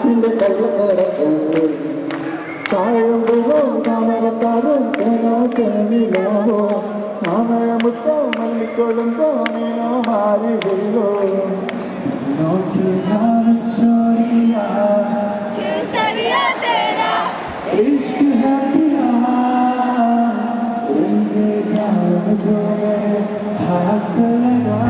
നിന്റെ കള്ളക്കടക്കണ്ണിൽ താഴുമ്പോ താമരത്താറും തേനാക്കനിലാവോ മാമഴമുത്തോ മല്ലിക്കൊളുന്തോ നീനോ മാറിയല്ലോ इश्क है पिया रंग जान जो हाथ लगा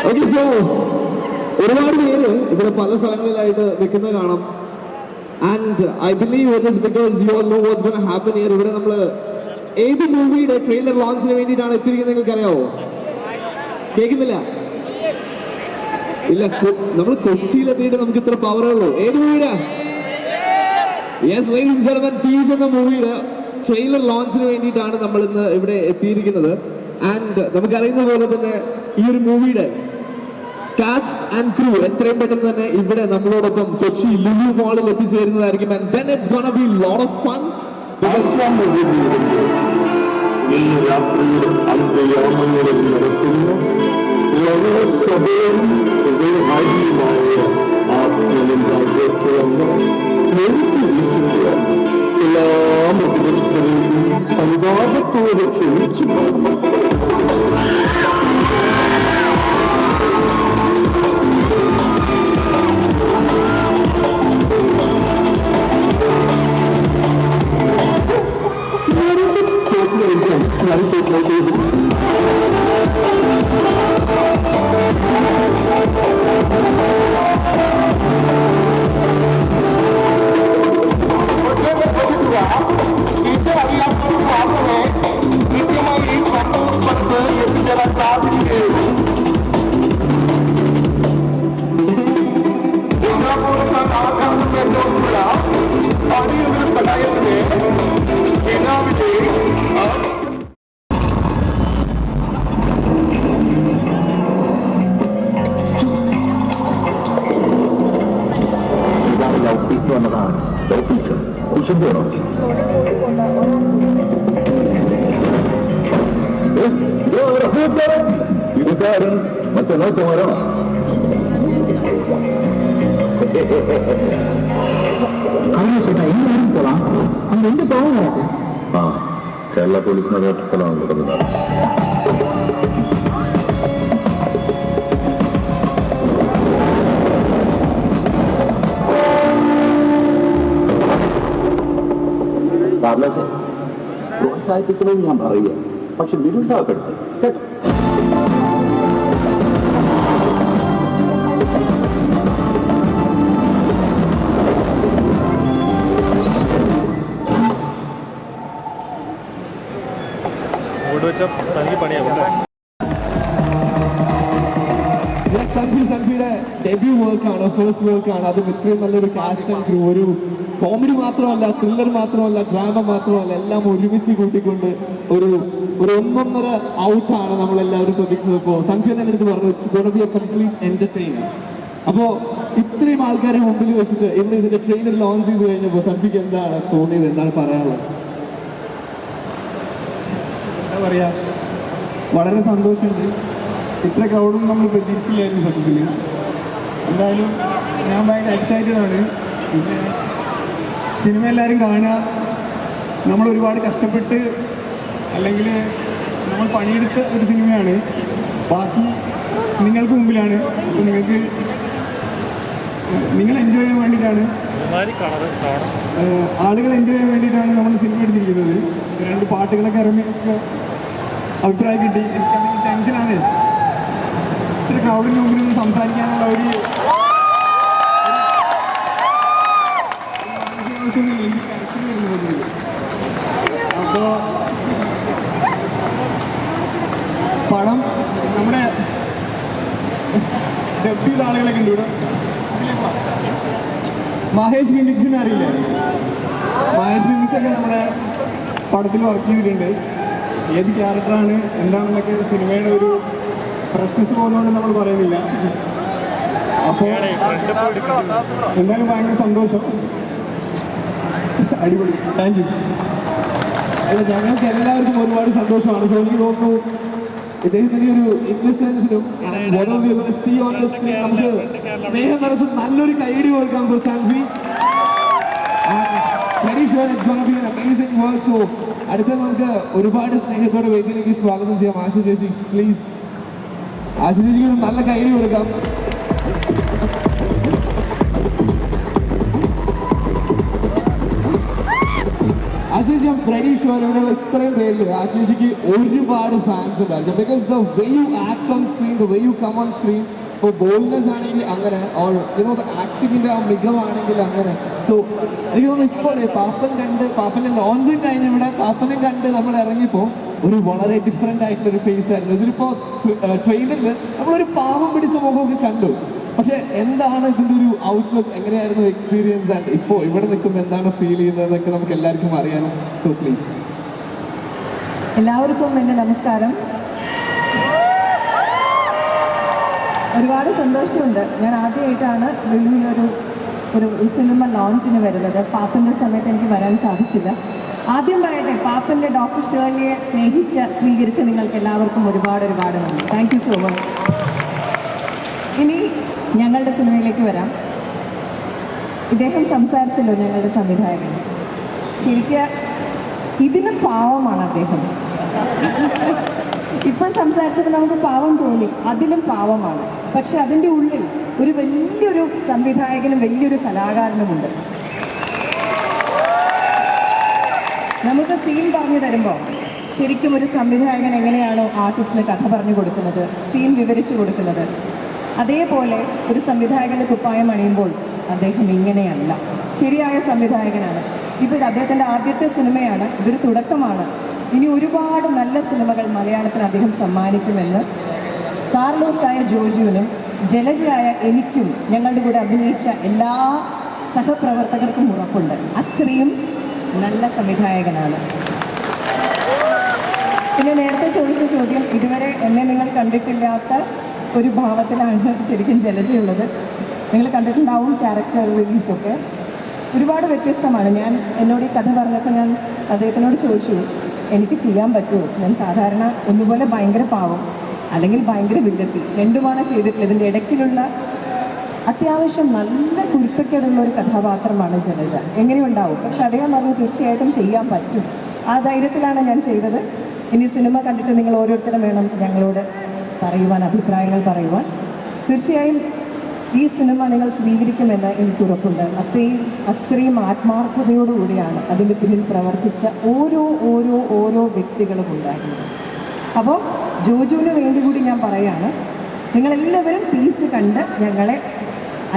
Okay, so ഒരുപാട് പേര് ഇവിടെ പല സ്ഥലങ്ങളിലായിട്ട് നിൽക്കുന്നത് കാണാം. And I believe it is because you all know what's gonna happen here. ഇവിടെ നമ്മൾ ഏത് മൂവിയുടെ ട്രെയിലർ ലോഞ്ചിന് വേണ്ടിയിട്ടാണ് എത്തിയിരിക്കുന്നത് നിങ്ങൾക്ക് അറിയാവോ? കേൾക്കുന്നില്ല? ഇല്ല, നമ്മൾ കൊച്ചിയിലെത്തിയിട്ട് നമുക്ക് ഇത്ര പവറേ ഉള്ളൂ. ഏത് മൂവിയുടെ? Yes ladies and gentlemen, Peace എന്ന മൂവിയുടെ ട്രെയിലർ ലോഞ്ചിന് വേണ്ടിയിട്ടാണ് നമ്മൾ ഇന്ന് ഇവിടെ എത്തിയിരിക്കുന്നത്. ആൻഡ് നമുക്കറിയുന്ന പോലെ തന്നെ ഈ ഒരു മൂവിയുടെ കാസ്റ്റ് ആൻഡ് ക്രൂ എത്രയും പെട്ടെന്ന് തന്നെ ഇവിടെ നമ്മളോടൊപ്പം കൊച്ചി ലുലു മാളിൽ എത്തിച്ചേരുന്നതായിരിക്കും. And then it's gonna be lot of fun because രാത്രിയുടെ അന്ത്യയാമങ്ങളിൽ നടത്തുന്ന ലോകസഭയും ഹൃദയഹാരിയുമായ ആത്മനിന്ദാഗ്രഹം എല്ലാ പ്രതിപക്ഷത്തിനെയും അനുതാപത്തോടെ ക്ഷണിച്ചു. ഇതുകാരൻ മറ്റന്നോ ചമരണം പോലാം അന്ന് എന്ത് തോന്നുന്നു? ആ കേരള പോലീസിനോട് സ്ഥലമാണ് തമിഴ്നാട്. പ്രോത്സാഹിപ്പിക്കണമെന്ന് ഞാൻ പറയുക, പക്ഷെ നിരുത്സാഹപ്പെടുത്തും കേട്ടോ. സൺഫിയുടെ ഡെബ്യൂ വർക്കാണ്, ഫസ്റ്റ് വർക്കാണ്. അതും ഇത്രയും നല്ലൊരു കാസ്റ്റ് ആൻഡ് ക്രൂ. ഒരു കോമഡി മാത്രമല്ല, ത്രില്ലർ മാത്രമല്ല, ഡ്രാമ മാത്രമല്ല, എല്ലാം ഒരുമിച്ച് കൂട്ടിക്കൊണ്ട് ഒരു ഒന്നൊന്നര ഔട്ടാണ് നമ്മളെല്ലാവരും പ്രതീക്ഷിച്ചത്. ഇപ്പോൾ സൺഫി തന്നെ എടുത്ത് പറഞ്ഞു it's gonna B A complete entertainer. അപ്പോൾ ഇത്രയും ആൾക്കാരെ മുമ്പിൽ വെച്ചിട്ട് ഇന്ന് ഇതിന്റെ ട്രെയിലർ ലോഞ്ച് ചെയ്ത് കഴിഞ്ഞപ്പോൾ സൺഫിക്ക് എന്താണ് തോന്നിയത്, എന്താണ് പറയാനുള്ളത്? എന്താ പറയാ, വളരെ സന്തോഷമുണ്ട്. ഇത്ര ക്രൗഡും നമ്മൾ പ്രതീക്ഷിച്ചില്ലായിരുന്നു സത്യത്തിൽ. എന്തായാലും ഞാൻ ഭയങ്കര എക്സൈറ്റഡ് ആണ്. പിന്നെ സിനിമ എല്ലാവരും കാണുക. നമ്മൾ ഒരുപാട് കഷ്ടപ്പെട്ട് അല്ലെങ്കിൽ നമ്മൾ പണിയെടുത്ത ഒരു സിനിമയാണ്. ബാക്കി നിങ്ങൾക്ക് മുമ്പിലാണ്. അപ്പോൾ നിങ്ങൾക്ക് നിങ്ങൾ എൻജോയ് ചെയ്യാൻ വേണ്ടിയിട്ടാണ്, ആളുകൾ എൻജോയ് ചെയ്യാൻ വേണ്ടിയിട്ടാണ് നമ്മൾ സിനിമ എടുത്തിരിക്കുന്നത്. 2 പാട്ടുകളൊക്കെ ഇറങ്ങിയപ്പോൾ അഭിപ്രായം കിട്ടി. എനിക്കല്ലെങ്കിൽ ടെൻഷനാണ് ഇത്ര ക്രൗഡിന് മുമ്പിൽ നിന്ന് സംസാരിക്കാനുള്ള ഒരു മാനസികാവശ്യമൊന്നും എനിക്ക് കരച്ചിൽ വരുന്നത്. അപ്പോൾ പടം നമ്മുടെ ഡബ് ചെയ്ത ആളുകളൊക്കെ ഉണ്ട് ഇവിടെ. മഹേഷ് മിമിക്സിനെ അറിയില്ലേ? മഹേഷ് മിമിക്സ് ഒക്കെ നമ്മുടെ പടത്തിൽ വർക്ക് ചെയ്തിട്ടുണ്ട്. ഏത് ക്യാരക്ടറാണ് എന്താണെന്നൊക്കെ സിനിമയുടെ ഒരു പ്രശ്നസ് പോകുന്നതുകൊണ്ട് നമ്മൾ പറയുന്നില്ല. അപ്പോൾ എന്തായാലും ഭയങ്കര സന്തോഷം. അടിപൊളി. Thank you. അല്ല, ഞങ്ങൾക്ക് എല്ലാവർക്കും ഒരുപാട് സന്തോഷമാണ്. സോ എനിക്ക് തോന്നുന്നു ഇദ്ദേഹത്തിന്റെ ഒരു ഇന്നസെൻസിനും നമുക്ക് സ്നേഹം മനസ്സും നല്ലൊരു കൈയടി കൊടുക്കാം for Sanvi. Very sure it's gonna be an amazing work. So അടുത്ത നമുക്ക് ഒരുപാട് സ്നേഹത്തോടെ വേദിയിലേക്ക് സ്വാഗതം ചെയ്യാം. ആശ ചേച്ചി പ്ലീസ്. ആശ ചേച്ചിക്ക് ഒരു നല്ല കൈയടി കൊടുക്കാം. ആശിഷ്, I'm pretty sure ഇവിടെയുള്ള ഇത്രയും പേരിൽ ആശിഷിക്ക് ഒരുപാട് ഫാൻസ് ഉണ്ടായിരുന്നു. Because the way you act on screen, the way you come on screen, ഇപ്പോൾ ബോൾഡ്നെസ് ആണെങ്കിൽ അങ്ങനെ, ഓർ യുനോ ദ ആക്ടിങ്ങിൻ്റെ ആ മികവാണെങ്കിൽ അങ്ങനെ. സോ എനിക്ക് തോന്നുന്നു ഇപ്പോൾ പാപ്പൻ്റെ ലോഞ്ചും കഴിഞ്ഞ് ഇവിടെ പാപ്പനും കണ്ട് നമ്മൾ ഇറങ്ങിയപ്പോൾ ഒരു വളരെ ഡിഫറെൻ്റ് ആയിട്ടുള്ളൊരു ഫേസ് ആയിരുന്നു. ഇതിലിപ്പോൾ ട്രെയിലറിൽ നമ്മളൊരു പാവം പിടിച്ച മുഖമൊക്കെ കണ്ടു. പക്ഷെ എന്താണ് ഇതിൻ്റെ ഒരു ഔട്ട്ലുക്ക്, എങ്ങനെയായിരുന്നു എക്സ്പീരിയൻസ്, ആൻഡ് ഇപ്പോൾ ഇവിടെ നിൽക്കുമ്പോൾ എന്താണ് ഫീൽ ചെയ്യുന്നതെന്നൊക്കെ നമുക്ക് എല്ലാവർക്കും അറിയാനും. So please. എല്ലാവർക്കും എൻ്റെ നമസ്കാരം. ഒരുപാട് സന്തോഷമുണ്ട്. ഞാൻ ആദ്യമായിട്ടാണ് ലുലുവിലൊരു ഒരു സിനിമ ലോഞ്ചിന് വരുന്നത്. പാപ്പൻ്റെ സമയത്ത് എനിക്ക് വരാൻ സാധിച്ചില്ല. ആദ്യം പറയട്ടെ, പാപ്പൻ്റെ ഡോക്ടർ ഷേർലിയെ സ്വീകരിച്ച നിങ്ങൾക്ക് എല്ലാവർക്കും ഒരുപാട് നന്ദി. Thank you so much. ഇനി ഞങ്ങളുടെ സിനിമയിലേക്ക് വരാം. ഇദ്ദേഹം സംസാരിച്ചല്ലോ, ഞങ്ങളുടെ സംവിധായകൻ. ശരിക്കും ഇതിന് പാവമാണ് അദ്ദേഹം. ഇപ്പം സംസാരിച്ചപ്പോൾ നമുക്ക് പാവം തോന്നി, അതിലും പാവമാണ്. പക്ഷെ അതിൻ്റെ ഉള്ളിൽ ഒരു വലിയൊരു സംവിധായകനും വലിയൊരു കലാകാരനുമുണ്ട്. നമുക്ക് സീൻ പറഞ്ഞു തരുമ്പോൾ ശരിക്കും ഒരു സംവിധായകൻ എങ്ങനെയാണോ ആർട്ടിസ്റ്റിന് കഥ പറഞ്ഞു കൊടുക്കുന്നത്, സീൻ വിവരിച്ചു കൊടുക്കുന്നത്, അതേപോലെ ഒരു സംവിധായകൻ്റെ കുപ്പായം അണിയുമ്പോൾ അദ്ദേഹം ഇങ്ങനെയല്ല. ശരിയായ സംവിധായകനാണ്. ഇപ്പോൾ ഇത് അദ്ദേഹത്തിൻ്റെ ആദ്യത്തെ സിനിമയാണ്, ഇതൊരു തുടക്കമാണ്. ഇനി ഒരുപാട് നല്ല സിനിമകൾ മലയാളത്തിന് അദ്ദേഹം സമ്മാനിക്കുമെന്ന് കാർലോസായ ജോർജുവിനും ജലജയായ എനിക്കും ഞങ്ങളുടെ കൂടെ അഭിനയിച്ച എല്ലാ സഹപ്രവർത്തകർക്കും ഉറപ്പുണ്ട്. അത്രയും നല്ല സംവിധായകനാണ്. പിന്നെ നേരത്തെ ചോദിച്ച ചോദ്യം, ഇതുവരെ എന്നെ നിങ്ങൾ കണ്ടിട്ടില്ലാത്ത ഒരു ഭാവത്തിലാണ് ശരിക്കും ജലജയുള്ളത്. നിങ്ങൾ കണ്ടിട്ടുണ്ടാവും ക്യാരക്ടർ റിലീസൊക്കെ ഒരുപാട് വ്യത്യസ്തമാണ്. എന്നോട് ഈ കഥ പറഞ്ഞപ്പോൾ ഞാൻ അദ്ദേഹത്തിനോട് ചോദിച്ചു, എനിക്ക് ചെയ്യാൻ പറ്റുമോ? ഞാൻ സാധാരണ ഒന്നുപോലെ ഭയങ്കര പാവം, അല്ലെങ്കിൽ ഭയങ്കര വില്ലത്തി, രണ്ടുമാണ് ചെയ്തിട്ടുള്ളത്. ഇതിൻ്റെ ഇടയ്ക്കിലുള്ള അത്യാവശ്യം നല്ല കുരുത്തക്കേടുള്ള ഒരു കഥാപാത്രമാണ് ജലജ. എങ്ങനെയുണ്ടാവും? പക്ഷെ അദ്ദേഹം പറഞ്ഞു തീർച്ചയായിട്ടും ചെയ്യാൻ പറ്റും. ആ ധൈര്യത്തിലാണ് ഞാൻ ചെയ്തത്. ഇനി സിനിമ കണ്ടിട്ട് നിങ്ങൾ ഓരോരുത്തരും വേണം ഞങ്ങളോട് പറയുവാൻ, അഭിപ്രായങ്ങൾ പറയുവാൻ. തീർച്ചയായും ഈ സിനിമ നിങ്ങൾ സ്വീകരിക്കുമെന്ന് എനിക്ക് ഉറപ്പുണ്ട്. അത്രയും ആത്മാർത്ഥതയോടുകൂടിയാണ് അതിൻ്റെ പിന്നിൽ പ്രവർത്തിച്ച ഓരോ വ്യക്തികളും ഉണ്ടായിരുന്നത്. അപ്പോൾ ജോജുവിന് വേണ്ടി കൂടി ഞാൻ പറയാണ്, നിങ്ങളെല്ലാവരും പീസ് കണ്ട് ഞങ്ങളെ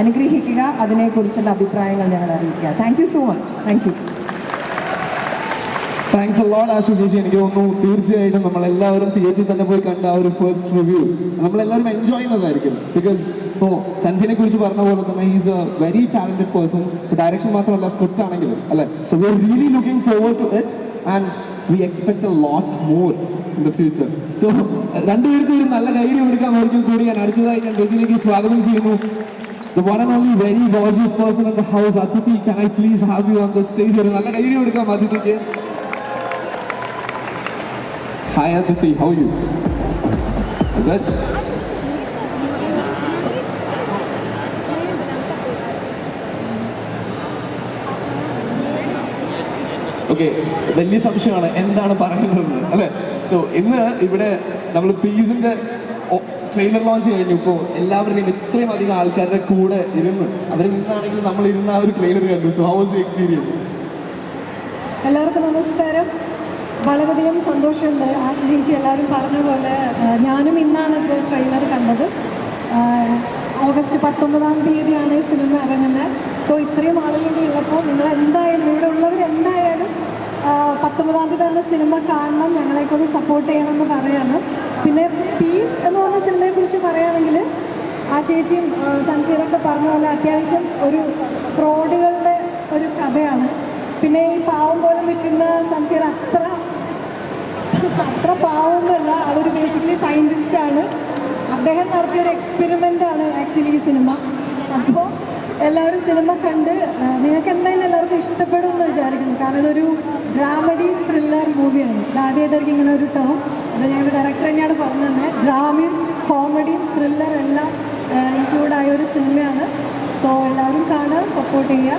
അനുഗ്രഹിക്കുക, അതിനെക്കുറിച്ചുള്ള അഭിപ്രായങ്ങൾ ഞങ്ങൾ അറിയിക്കുക. Thank you so much. Thank you. Thanks a ലോട്ട് ആശു ചേച്ചി. എനിക്ക് തോന്നുന്നു തീർച്ചയായിട്ടും നമ്മളെല്ലാവരും തിയേറ്ററിൽ തന്നെ പോയി കണ്ട ആ ഒരു ഫസ്റ്റ് റിവ്യൂ നമ്മളെല്ലാവരും എൻജോയ് ചെയ്യുന്നതായിരിക്കും. ബിക്കോസ് ഇപ്പോൾ സൻഫിനെ കുറിച്ച് പറഞ്ഞ പോലെ തന്നെ he's a very talented person. Direction മാത്രമല്ല, സ്ക്രിപ്റ്റ് ആണെങ്കിലും അല്ലേ. So we are really looking forward to it and we expect a lot more in the future. So രണ്ടുപേർക്കും ഒരു നല്ല കൈയ്യടി കൊടുക്കാൻ ഒരിക്കൽ കൂടി ഞാൻ അടുത്തതായി ഞാൻ വേദിയിലേക്ക് സ്വാഗതം ചെയ്യുന്നു. The one and only very gorgeous person in the house, Aditi. Can I please have you on the stage? ഒരു നല്ല കൈയ്യടി കൊടുക്കാം അതിഥിക്ക്. Hi Aditi, how are you? Good. Okay, വലിയ സംശയമാണ് എന്താണ് പറയുന്നത് അല്ലേ. സോ ഇന്ന് ഇവിടെ നമ്മൾ പീസിന്റെ ട്രെയിലർ ലോഞ്ച് കഴിഞ്ഞു. ഇപ്പോൾ എല്ലാവരുടെയും ഇത്രയും അധികം ആൾക്കാരുടെ കൂടെ ഇരുന്ന് അവർ നിന്നാണെങ്കിൽ നമ്മൾ ഇരുന്ന ആ ഒരു ട്രെയിലർ കണ്ടു. So how was the experience? എല്ലാവർക്കും നമസ്കാരം. വളരെയധികം സന്തോഷമുണ്ട്. ആശ ചേച്ചി എല്ലാവരും പറഞ്ഞ പോലെ ഞാനും ഇന്നാണ് ഇപ്പോൾ ട്രെയിലർ കണ്ടത്. ഓഗസ്റ്റ് 19 ഈ സിനിമ ഇറങ്ങുന്നത്. സോ ഇത്രയും ആളുകളുടെ ഉള്ളപ്പോൾ നിങ്ങൾ എന്തായാലും ഇവിടെ ഉള്ളവരെന്തായാലും 19 തന്നെ സിനിമ കാണണം, ഞങ്ങളെയൊക്കെ ഒന്ന് സപ്പോർട്ട് ചെയ്യണമെന്ന് പറയാണ്. പിന്നെ പീസ് എന്ന് പറഞ്ഞ സിനിമയെക്കുറിച്ച് പറയുകയാണെങ്കിൽ ആ ചേച്ചിയും സംശയമൊക്കെ പറഞ്ഞ പോലെ അത്യാവശ്യം ഒരു ഫ്രോഡുകളുടെ ഒരു കഥയാണ്. പിന്നെ ഈ പാവം പോലെ നിൽക്കുന്ന സംശയം അത്ര പാവമൊന്നുമല്ല. ആളൊരു ബേസിക്കലി സയൻറ്റിസ്റ്റാണ്. അദ്ദേഹം നടത്തിയൊരു എക്സ്പെരിമെൻ്റാണ് ആക്ച്വലി ഈ സിനിമ. അപ്പോൾ എല്ലാവരും സിനിമ കണ്ട് നിങ്ങൾക്ക് എന്തായാലും എല്ലാവർക്കും ഇഷ്ടപ്പെടും എന്ന് വിചാരിക്കുന്നു. കാരണം ഇതൊരു ഡ്രാമഡി ത്രില്ലർ മൂവിയാണ്. ആദ്യമായിട്ടായിരിക്കും ഇങ്ങനെ ഒരു ടേം. അത് ഞങ്ങളുടെ ഡയറക്ടർ തന്നെയാണ് പറഞ്ഞു തന്നെ. ഡ്രാമയും കോമഡിയും ത്രില്ലർ എല്ലാം ഇൻക്ലൂഡായ ഒരു സിനിമയാണ്. സോ എല്ലാവരും കാണുക, സപ്പോർട്ട് ചെയ്യുക.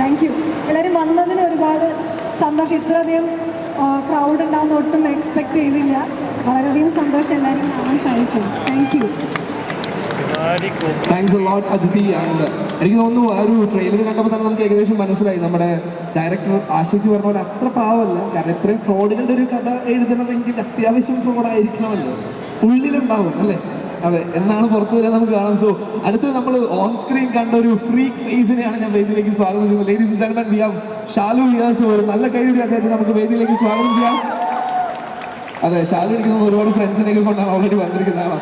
Thank you. എല്ലാവരും വന്നതിന് ഒരുപാട് സന്തോഷം. ഇത്രയധികം ക്രൗഡ് ഉണ്ടാകുന്ന ഒട്ടും എക്സ്പെക്ട് ചെയ്തില്ല. വളരെയധികം സന്തോഷം എല്ലാവരും കാണാൻ സാധിച്ചു. Thank you. താങ്ക്സ് എ ലോട്ട് അതിഥി. ആൻഡ് എനിക്ക് തോന്നുന്നു ആ ഒരു ട്രെയിലർ കണ്ടപ്പോൾ തന്നെ നമുക്ക് ഏകദേശം മനസ്സിലായി നമ്മുടെ ഡയറക്ടർ ആശിച്ച് പറഞ്ഞ പോലെ അത്ര പാവമല്ല. കാരണം ഇത്രയും ഫ്രോഡിൻ്റെ ഒരു കഥ എഴുതണമെങ്കിൽ അത്യാവശ്യം ഫ്രോഡായിരിക്കണമല്ലോ, ഉള്ളിലുണ്ടാവും അല്ലേ? അതെ, എന്നാണ് പുറത്തു വരാൻ നമുക്ക് കാണാം. സോ അടുത്ത് നമ്മൾ ഓൺ സ്ക്രീൻ കണ്ട ഒരു ഫ്രീക്ക് ഫേസിനെയാണ് ഞാൻ വേദിയിലേക്ക് സ്വാഗതം ചെയ്യുന്നത്. Ladies and gentlemen, we have Shalu here. So ഒരു നല്ല കൈയ്യടി അദ്ദേഹത്തെ നമുക്ക് വേദിയിലേക്ക് സ്വാഗതം ചെയ്യാം. അതെ, ഷാലു എനിക്ക് തോന്നുന്നു ഒരുപാട് ഫ്രണ്ട്സിനെയൊക്കെ കൊണ്ടാണ് ഓൾറെഡി വന്നിരിക്കുന്നതാണ്.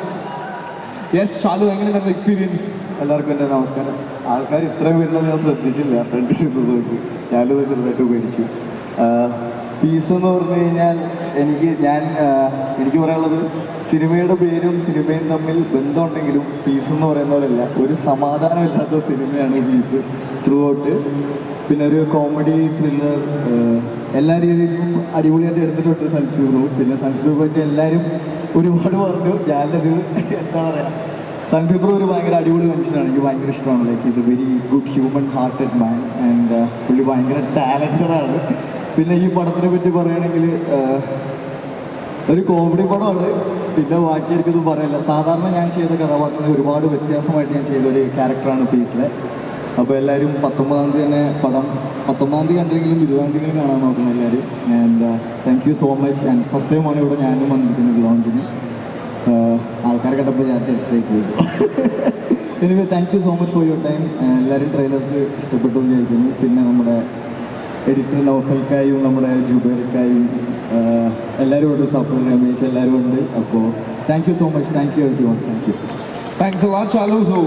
യെസ് ഷാലു, എങ്ങനെയുണ്ടായിരുന്നു എക്സ്പീരിയൻസ്? എല്ലാവർക്കും എൻ്റെ നമസ്കാരം. ആൾക്കാർ ഇത്രയും വരുന്നത് ഞാൻ ശ്രദ്ധിച്ചില്ല. ഫ്രണ്ടിൽ നിന്നതുകൊണ്ട് ഞാനിത് ചെറുതായിട്ട് പേടിച്ചു. പീസ് എന്ന് പറഞ്ഞു കഴിഞ്ഞാൽ എനിക്ക് പറയാനുള്ളത്, സിനിമയുടെ പേരും സിനിമയും തമ്മിൽ ബന്ധമുണ്ടെങ്കിലും പീസ് എന്ന് പറയുന്ന പോലെയല്ല, ഒരു സമാധാനമില്ലാത്ത സിനിമയാണ് പീസ് ത്രൂ ഔട്ട്. പിന്നെ ഒരു കോമഡി ത്രില്ലർ എല്ലാ രീതിയിലും അടിപൊളിയായിട്ട് എടുത്തിട്ടുണ്ട് സൺഫ്യൂറു. പിന്നെ സൺഫ്യൂറെ പറ്റി എല്ലാവരും ഒരുപാട് പറഞ്ഞു. ഞാനത് എന്താ പറയുക, സൺഫ്യൂർ ഒരു ഭയങ്കര അടിപൊളി മനുഷ്യനാണ്. എനിക്ക് ഭയങ്കര ഇഷ്ടമാണ്. Like is A very good human hearted man and പുള്ളി ഭയങ്കര ടാലൻറ്റഡ് ആണ്. പിന്നെ ഈ പടത്തിനെ പറ്റി പറയുകയാണെങ്കിൽ ഒരു കോമഡി പടമാണ്. പിന്നെ ബാക്കി എനിക്കൊന്നും പറയില്ല. സാധാരണ ഞാൻ ചെയ്ത കഥാപാത്രത്തിന് ഒരുപാട് വ്യത്യാസമായിട്ട് ഞാൻ ചെയ്തൊരു ക്യാരക്ടറാണ് പീസിലെ. അപ്പോൾ എല്ലാവരും 19-ാം തീയതി തന്നെ പടം 19-ാം തീയതി കണ്ടെങ്കിലും 20-ാം തീയതി കാണാൻ നോക്കണം എല്ലാവരും. And thank you so much. And first ടൈമാണ് ഇവിടെ ഞാനും വന്നിരിക്കുന്നത് ലോഞ്ചിന്. ആൾക്കാരെ കണ്ടപ്പോൾ ഞാൻ ടെൻഷനായിട്ട് വരും. Anyway thank you so much for your time. എല്ലാവരും ട്രെയിലർക്ക് ഇഷ്ടപ്പെട്ടു വിചാരിക്കുന്നു. പിന്നെ നമ്മുടെ എഡിറ്റർ നൗഫൽക്കായും നമ്മുടെ ജുബേർക്കായും എല്ലാവരും ഉണ്ട്, സഫർ രമേശ് എല്ലാവരും ഉണ്ട്. അപ്പോൾ thank you so much. Thank you everyone. Thank you. Thanks a lot Shalu. So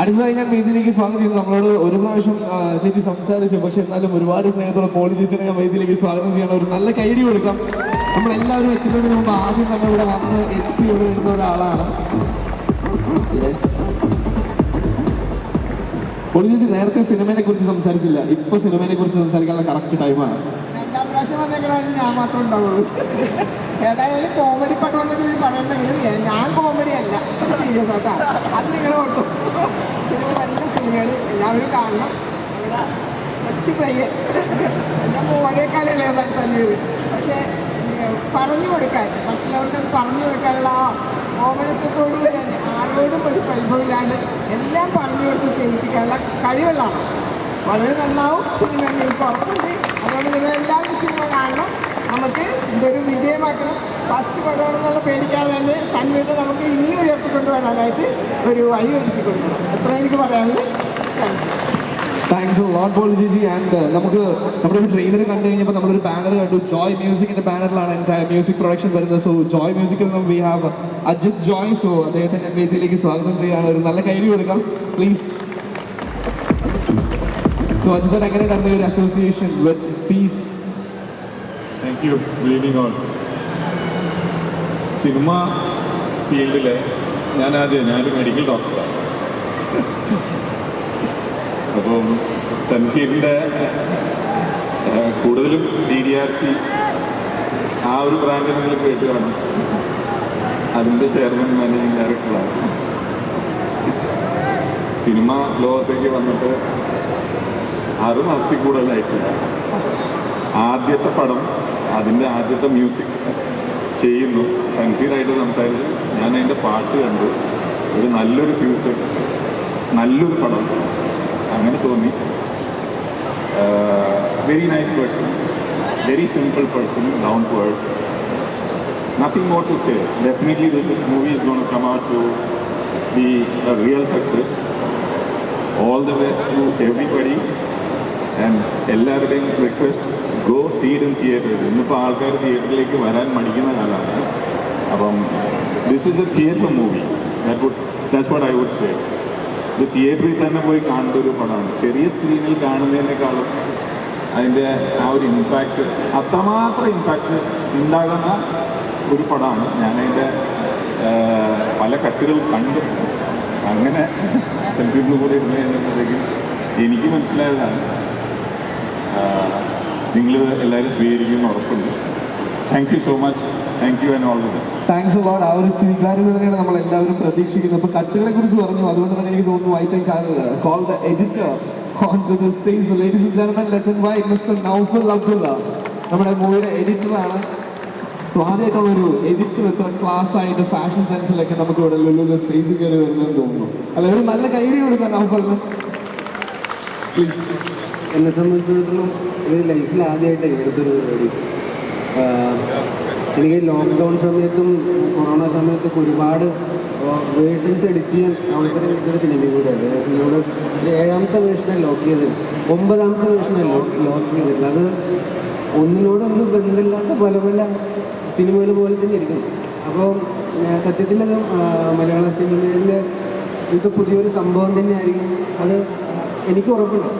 അടുത്തതായി ഞാൻ വേദിയിലേക്ക് സ്വാഗതം ചെയ്യുന്നു. നമ്മളോട് ഒരു പ്രാവശ്യം ചേച്ചി സംസാരിച്ചു, പക്ഷെ എന്നാലും ഒരുപാട് സ്നേഹത്തോടെ പോളി ചേച്ചിനെ ഞാൻ വേദിയിലേക്ക് സ്വാഗതം ചെയ്യണം. ഒരു നല്ല കൈയടി കൊടുക്കാം. നമ്മളെല്ലാവരും എത്തുന്നതിന് മുമ്പ് ആദ്യം തന്നെ ഇവിടെ വന്ന് എത്തി ഇവിടെ വരുന്ന ഒരാളാണ്. പോളി ചേച്ചി നേരത്തെ സിനിമയെ കുറിച്ച് സംസാരിച്ചില്ല, ഇപ്പൊ സിനിമയെ കുറിച്ച് സംസാരിക്കാനുള്ള കറക്റ്റ് ടൈമാണ്. രണ്ടാം പ്രാവശ്യം വന്നേക്കണാലും ഞാൻ മാത്രമേ ഉണ്ടാവുള്ളൂ. ഏതായാലും കോമഡി പടമെന്നൊക്കെ ഇത് പറയണമെങ്കിലും ഞാൻ കോമഡി അല്ല, അത്ര സീരിയസ് ആയിട്ടാ. അത് നിങ്ങൾ ഓർത്തു. സിനിമ നല്ല സിനിമയാണ്, എല്ലാവരും കാണണം. ഇവിടെ കൊച്ചു പയ്യൻ എൻ്റെ മോനേക്കാളല്ലേ ഏതാണ് സമീർ. പക്ഷേ പറഞ്ഞു കൊടുക്കാൻ മറ്റുള്ളവർക്കത് പറഞ്ഞു കൊടുക്കാനുള്ള ആ ഓമനത്വത്തോടുകൂടി തന്നെ ആരോടും ഒരു പരിഭവമില്ലാണ്ട് എല്ലാം പറഞ്ഞു കൊടുത്ത് ചെയ്യിപ്പിക്കാനുള്ള കഴിവുള്ള ആളാണ്. വളരെ നന്നാവും സിനിമ എന്ന് എനിക്ക് ഉറപ്പുണ്ട്. അതുകൊണ്ട് നിങ്ങളെല്ലാവരും സിനിമ കാണണം. നമുക്ക് ഇതൊരു വിജയമാക്കണം. ഫസ്റ്റ് പടമാണെന്നുള്ള പേടിക്കാതെ തന്നെ സൺവീറിനെ നമുക്ക് ഇനിയും ഉയർത്തിക്കൊണ്ടുവരാനായിട്ട് ഒരു വഴി ഒരുക്കി കൊടുക്കണം. അത്ര എനിക്ക് പറയാനുള്ളത്. Thank you. Thanks a lot Poly ചേച്ചി. ആൻഡ് നമുക്ക് നമ്മുടെ ഒരു ട്രെയിലർ കണ്ടു കഴിഞ്ഞപ്പോൾ നമ്മളൊരു ബാനർ കണ്ടു. ജോയ് മ്യൂസിക്കിന്റെ ബാനറിലാണ് എൻറ്റയർ മ്യൂസിക് പ്രൊഡക്ഷൻ വരുന്നത്. സോ ജോയ് മ്യൂസിക്കിൽ നിന്ന് we have Ajith Joy. So അദ്ദേഹത്തെ ഞാൻ വേദിയിലേക്ക് സ്വാഗതം ചെയ്യുകയാണ്. ഒരു നല്ല കൈയ്യടി കൊടുക്കാം പ്ലീസ്. സോ അജിതൻ, എങ്ങനെയുണ്ടായിരുന്നു ഒരു association with piece? Thank you. Good evening all. Cinema ഫീൽഡിൽ ഞാനൊരു മെഡിക്കൽ ഡോക്ടറാണ്. അപ്പം സൺഫീൽഡിൻ്റെ കൂടുതലും DDRC ആ ഒരു ബ്രാൻഡ് നിങ്ങൾ കേട്ട് കാണും. അതിൻ്റെ ചെയർമാൻ മാനേജിങ് ഡയറക്ടറാണ്. സിനിമ ലോകത്തേക്ക് വന്നിട്ട് 6 മാസത്തിൽ കൂടുതലായിട്ടില്ല. ആദ്യത്തെ പടം, അതിൻ്റെ ആദ്യത്തെ മ്യൂസിക് ചെയ്യുന്നു. സൺഫീറായിട്ട് സംസാരിച്ചു. ഞാൻ അതിൻ്റെ പാട്ട് കണ്ടു. ഒരു നല്ലൊരു ഫ്യൂച്ചർ, നല്ലൊരു പടം അങ്ങനെ തോന്നി. Very nice person, very simple person, down to earth. Nothing more to say. Definitely this movie is gone to come out to be a real success. All the best to everybody. And എല്ലാവരുടെയും request, go see it in theatres. ഇന്നിപ്പോൾ ആൾക്കാർ തിയേറ്ററിലേക്ക് വരാൻ മടിക്കുന്ന കാലമാണ്. അപ്പം this is a theatre movie. That's what I would say. ഇത് തിയേറ്ററിൽ തന്നെ പോയി കാണേണ്ട ഒരു പടമാണ്. ചെറിയ സ്ക്രീനിൽ കാണുന്നതിനേക്കാളും അതിൻ്റെ ആ ഒരു ഇമ്പാക്റ്റ്, അത്രമാത്രം ഇമ്പാക്റ്റ് ഉണ്ടാകുന്ന ഒരു പടമാണ്. ഞാനതിൻ്റെ പല കട്ടുകൾ കണ്ടു. അങ്ങനെ സെൽഫിൻ്റെ കൂടെ ഇരുന്ന് കഴിഞ്ഞപ്പോഴത്തേക്കും എനിക്ക് മനസ്സിലായതാണ് നിങ്ങൾ എല്ലാവരും സ്വീകരിക്കുമെന്ന് ഉറപ്പുണ്ട്. Thank you so much. Thank you and all the best. Thanks about ആ ഒരു സ്വീകാര്യത തന്നെയാണ് നമ്മൾ എല്ലാവരും പ്രതീക്ഷിക്കുന്നത്. അപ്പോൾ കട്ടുകളെ കുറിച്ച് പറഞ്ഞു, അതുകൊണ്ട് തന്നെ എനിക്ക് തോന്നുന്നു I think I call the editor on to the stage. Ladies and gentlemen, let's invite mister Naufal Abdulla, നമ്മുടെ മൂവിയുടെ എഡിറ്ററാണ്. സോ ആദ്യമായിട്ടുള്ള ഒരു എഡിറ്റർ ഇത്ര ക്ലാസ് ആയിട്ട് ഫാഷൻ സെൻസിലൊക്കെ നമുക്ക് ഇവിടെ ലുലുവിലെ സ്റ്റേജിൽ കയറി വരുന്നതെന്ന് തോന്നുന്നു. അല്ല, ഒരു നല്ല കൈഡി കൊടുക്കാം നൗഫലിന് പ്ലീസ്. എന്നെ സംബന്ധിച്ചിടത്തോളം ഇത് ലൈഫിൽ ആദ്യമായിട്ട് ഇങ്ങനത്തെ ഒരു പരിപാടി. എനിക്ക് ലോക്ക്ഡൗൺ സമയത്തും കൊറോണ സമയത്തൊക്കെ ഒരുപാട് വേർഷൻസ് എഡിറ്റ് ചെയ്യാൻ അവസരം കിട്ടിയൊരു സിനിമയും കൂടെ. അത് എന്നോട് ഒരു 7ാമത്തെ വേർഷനെ ലോക്ക് ചെയ്തില്ല, 9ാമത്തെ വേർഷനെ ലോക്ക് ചെയ്തിട്ടില്ല. അത് ഒന്നിനോടൊന്നും ബന്ധമില്ലാത്ത പല പല സിനിമകൾ പോലെ തന്നെ ഇരിക്കുന്നു. അപ്പോൾ സത്യത്തിലത് മലയാള സിനിമയിൽ ഇത് പുതിയൊരു സംഭവം തന്നെയായിരിക്കും. അത് എനിക്ക് ഉറപ്പുണ്ട്.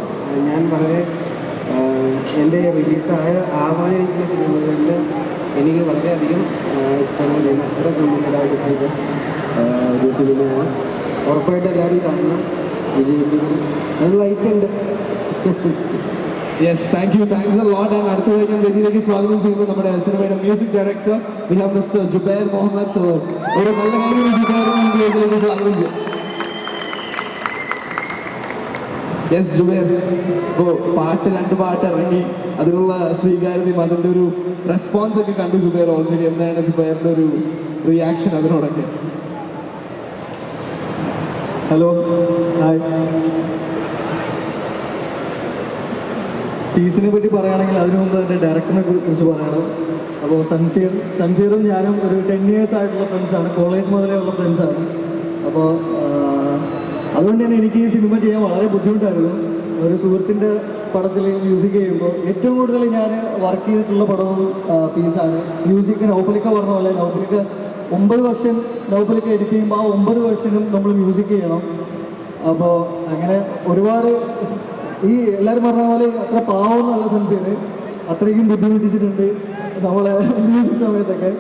ഞാൻ വളരെ എൻ്റെ ആവാനിരിക്കുന്ന സിനിമകളിൽ എനിക്ക് വളരെയധികം ഇഷ്ടമുള്ള, ഞാൻ അത്ര കമ്മിറ്റഡായിട്ട് ചെയ്ത ഒരു സിനിമയാണ്. ഉറപ്പായിട്ട് എല്ലാവരും കാണണം, വിജയിപ്പിക്കണം. അത് വൈറ്റുണ്ട്. Yes, thank you, thanks a lot. And അടുത്തതായി ഞാൻ വേദിയിലേക്ക് സ്വാഗതം ചെയ്യുന്നു നമ്മുടെ സിനിമയുടെ music director we have mister Jubair Muhammad. So ഒരു നല്ല കാര്യം ജുബൈറിനെ വേദിയിലേക്ക് സ്വാഗതം ചെയ്യും. യെസ് ജുബൈർ, ഇപ്പോൾ 2 പാട്ട് ഇറങ്ങി, അതിനുള്ള സ്വീകാര്യതയും അതിൻ്റെ ഒരു റെസ്പോൺസ് ഒക്കെ കണ്ടു ജുബൈർ ഓൾറെഡി. എന്താണ് ജുബൈറിൻ്റെ ഒരു റിയാക്ഷൻ അതിനോടൊക്കെ? Hello, hi. പീസിനെ പറ്റി പറയുകയാണെങ്കിൽ അതിനു മുമ്പ് എൻ്റെ ഡയറക്ടറിനെ കുറിച്ച് പറയണം. അപ്പോൾ സൻഫീറും ഞാനും ഒരു 10 years ആയിട്ടുള്ള ഫ്രണ്ട്സാണ്, കോളേജ് മുതലേ ഉള്ള ഫ്രണ്ട്സാണ്. അപ്പോൾ അതുകൊണ്ട് തന്നെ എനിക്ക് ഈ സിനിമ ചെയ്യാൻ വളരെ ബുദ്ധിമുട്ടായിരുന്നു. ഒരു സുഹൃത്തിൻ്റെ പടത്തിൽ മ്യൂസിക് ചെയ്യുമ്പോൾ ഏറ്റവും കൂടുതൽ ഞാൻ വർക്ക് ചെയ്തിട്ടുള്ള പടവും പീസാണ്. മ്യൂസിക് നൗഫലിക്ക പറഞ്ഞ പോലെ നൗഫലിക്ക 9 വർഷം നൗഫലിക്ക എഡിറ്റ് ചെയ്യുമ്പോൾ ആ 9 വർഷനും നമ്മൾ മ്യൂസിക് ചെയ്യണം. അപ്പോൾ അങ്ങനെ ഒരുപാട് ഈ എല്ലാവരും പറഞ്ഞ പോലെ അത്ര പാവമൊന്നുമല്ല സൻഫീർ, അത്രയ്ക്കും ബുദ്ധിമുട്ടിച്ചിട്ടുണ്ട് നമ്മളെ മ്യൂസിക് സമയത്തൊക്കെ.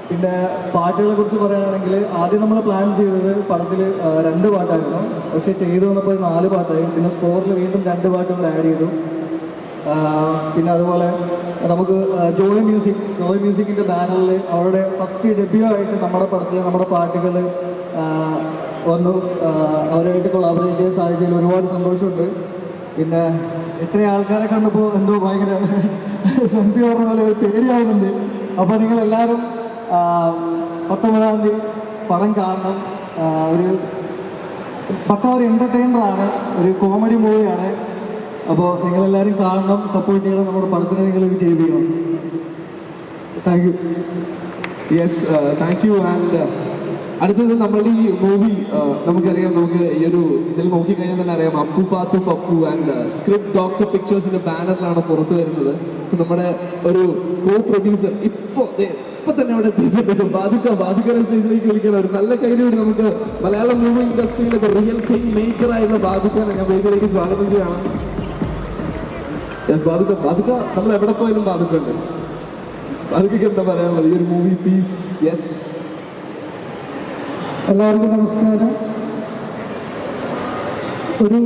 പിന്നെ പാട്ടുകളെ കുറിച്ച് പറയുകയാണെങ്കിൽ ആദ്യം നമ്മൾ പ്ലാൻ ചെയ്തത് പടത്തിൽ 2 പാട്ടായിരുന്നു. പക്ഷേ ചെയ്തു വന്നപ്പോൾ 4 പാട്ടായി. പിന്നെ സ്കോറിൽ വീണ്ടും 2 പാട്ടുകൾ ആഡ് ചെയ്തു. പിന്നെ അതുപോലെ നമുക്ക് ജോയ് മ്യൂസിക്കിൻ്റെ ബാനറിൽ അവരുടെ ഫസ്റ്റ് ഡെബ്യൂ ആയിട്ട് നമ്മുടെ പടത്തിൽ നമ്മുടെ പാട്ടുകൾ വന്നു. അവരുമായിട്ട് കൊളാബറേറ്റ് ചെയ്യാൻ സാധിച്ചതിൽ ഒരുപാട് സന്തോഷമുണ്ട്. പിന്നെ ഇത്രയും ആൾക്കാരെ കണ്ടപ്പോൾ എന്തോ ഭയങ്കര സന്ധി പറഞ്ഞ പോലെ ഒരു പേടിയാവുന്നുണ്ട്. അപ്പോൾ നിങ്ങളെല്ലാവരും 19-ാം തീയതി പടം കാണണം. ഒരു പക്ക ഒരു എൻ്റർടൈനറാണ്, ഒരു കോമഡി മൂവിയാണ്. അപ്പോൾ നിങ്ങളെല്ലാവരും കാണണം, സപ്പോർട്ട് ചെയ്യണം, നമ്മുടെ പടത്തിനെ നിങ്ങൾ വിജയിപ്പിക്കണം. Thank you. Yes, thank you. And അടുത്തത് നമ്മളുടെ ഈ മൂവി നമുക്കറിയാം, നമുക്ക് ഈ ഒരു ഇതിൽ നോക്കിക്കഴിഞ്ഞാൽ തന്നെ അറിയാം, അപ്പു പാത്തു പപ്പു ആൻഡ് സ്ക്രിപ്റ്റ് ഡോക്ടർ പിക്ചേഴ്സിന്റെ ബാനറിലാണ് പുറത്തു വരുന്നത്. സോ നമ്മുടെ ഒരു കോ പ്രൊഡ്യൂസർ ഇപ്പൊ തന്നെ അവിടെ എത്തിച്ചിട്ടുണ്ട്. ബാദുക്കറെ സ്റ്റേജിലേക്ക് വിളിക്കണം. ഒരു നല്ല കൈയ്യടി കൂടി നമുക്ക് മലയാളം മൂവി ഇൻഡസ്ട്രിയിലെ റിയൽ കിങ് മേക്കർ ആയിട്ടുള്ള ബാദുക്കനെ ഞാൻ വേദിയിലേക്ക് സ്വാഗതം ചെയ്യണം. യെസ്, ബാദുക്ക നമ്മൾ എവിടെ പോയാലും ബാദുക്ക ഉണ്ട്. ബാദുക്കയ്ക്ക് എന്താ പറയാനുള്ളത് ഈ ഒരു മൂവി പീസ്? യെസ്, എല്ലാവർക്കും നമസ്കാരം. ഒരു